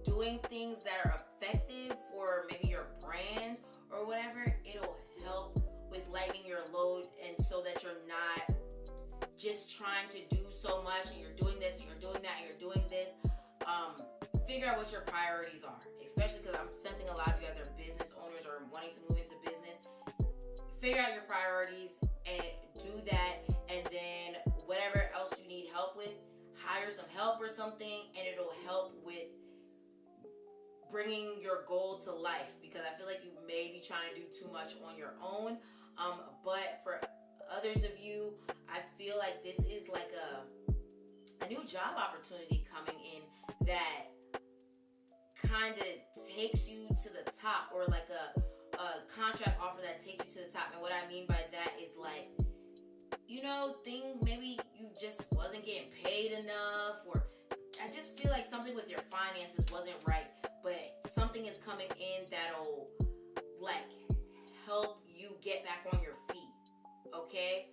doing things that are effective for maybe your brand or whatever, it'll help with lightening your load, and so that you're not just trying to do so much and you're doing this and you're doing that and you're doing this. Figure out what your priorities are, especially because I'm sensing a lot of you guys are business owners or wanting to move into business. Figure out your priorities and do that, and then whatever else you need help with, hire some help or something, and it'll help with bringing your goal to life, because I feel like you may be trying to do too much on your own. But for others of you, I feel like this is like a new job opportunity coming in that kind of takes you to the top, or like a contract offer that takes you to the top. And what I mean by that is, like, things maybe you just wasn't getting paid enough, or I just feel like something with your finances wasn't right, but something is coming in that'll like help you get back on your feet, okay?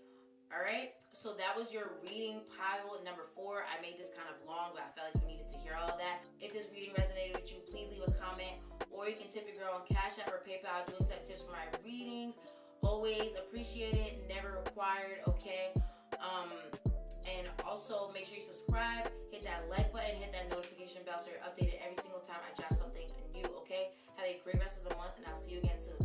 All right, so that was your reading pile number 4. I made this kind of long, but I felt like you needed to hear all of that. If this reading resonated with you, please leave a comment, or you can tip your girl on Cash App or PayPal. I do accept tips for my readings. Always appreciate it, never required, okay? And also make sure you subscribe, hit that like button, hit that notification bell so you're updated every single time I drop something new, okay? Have a great rest of the month, and I'll see you again soon.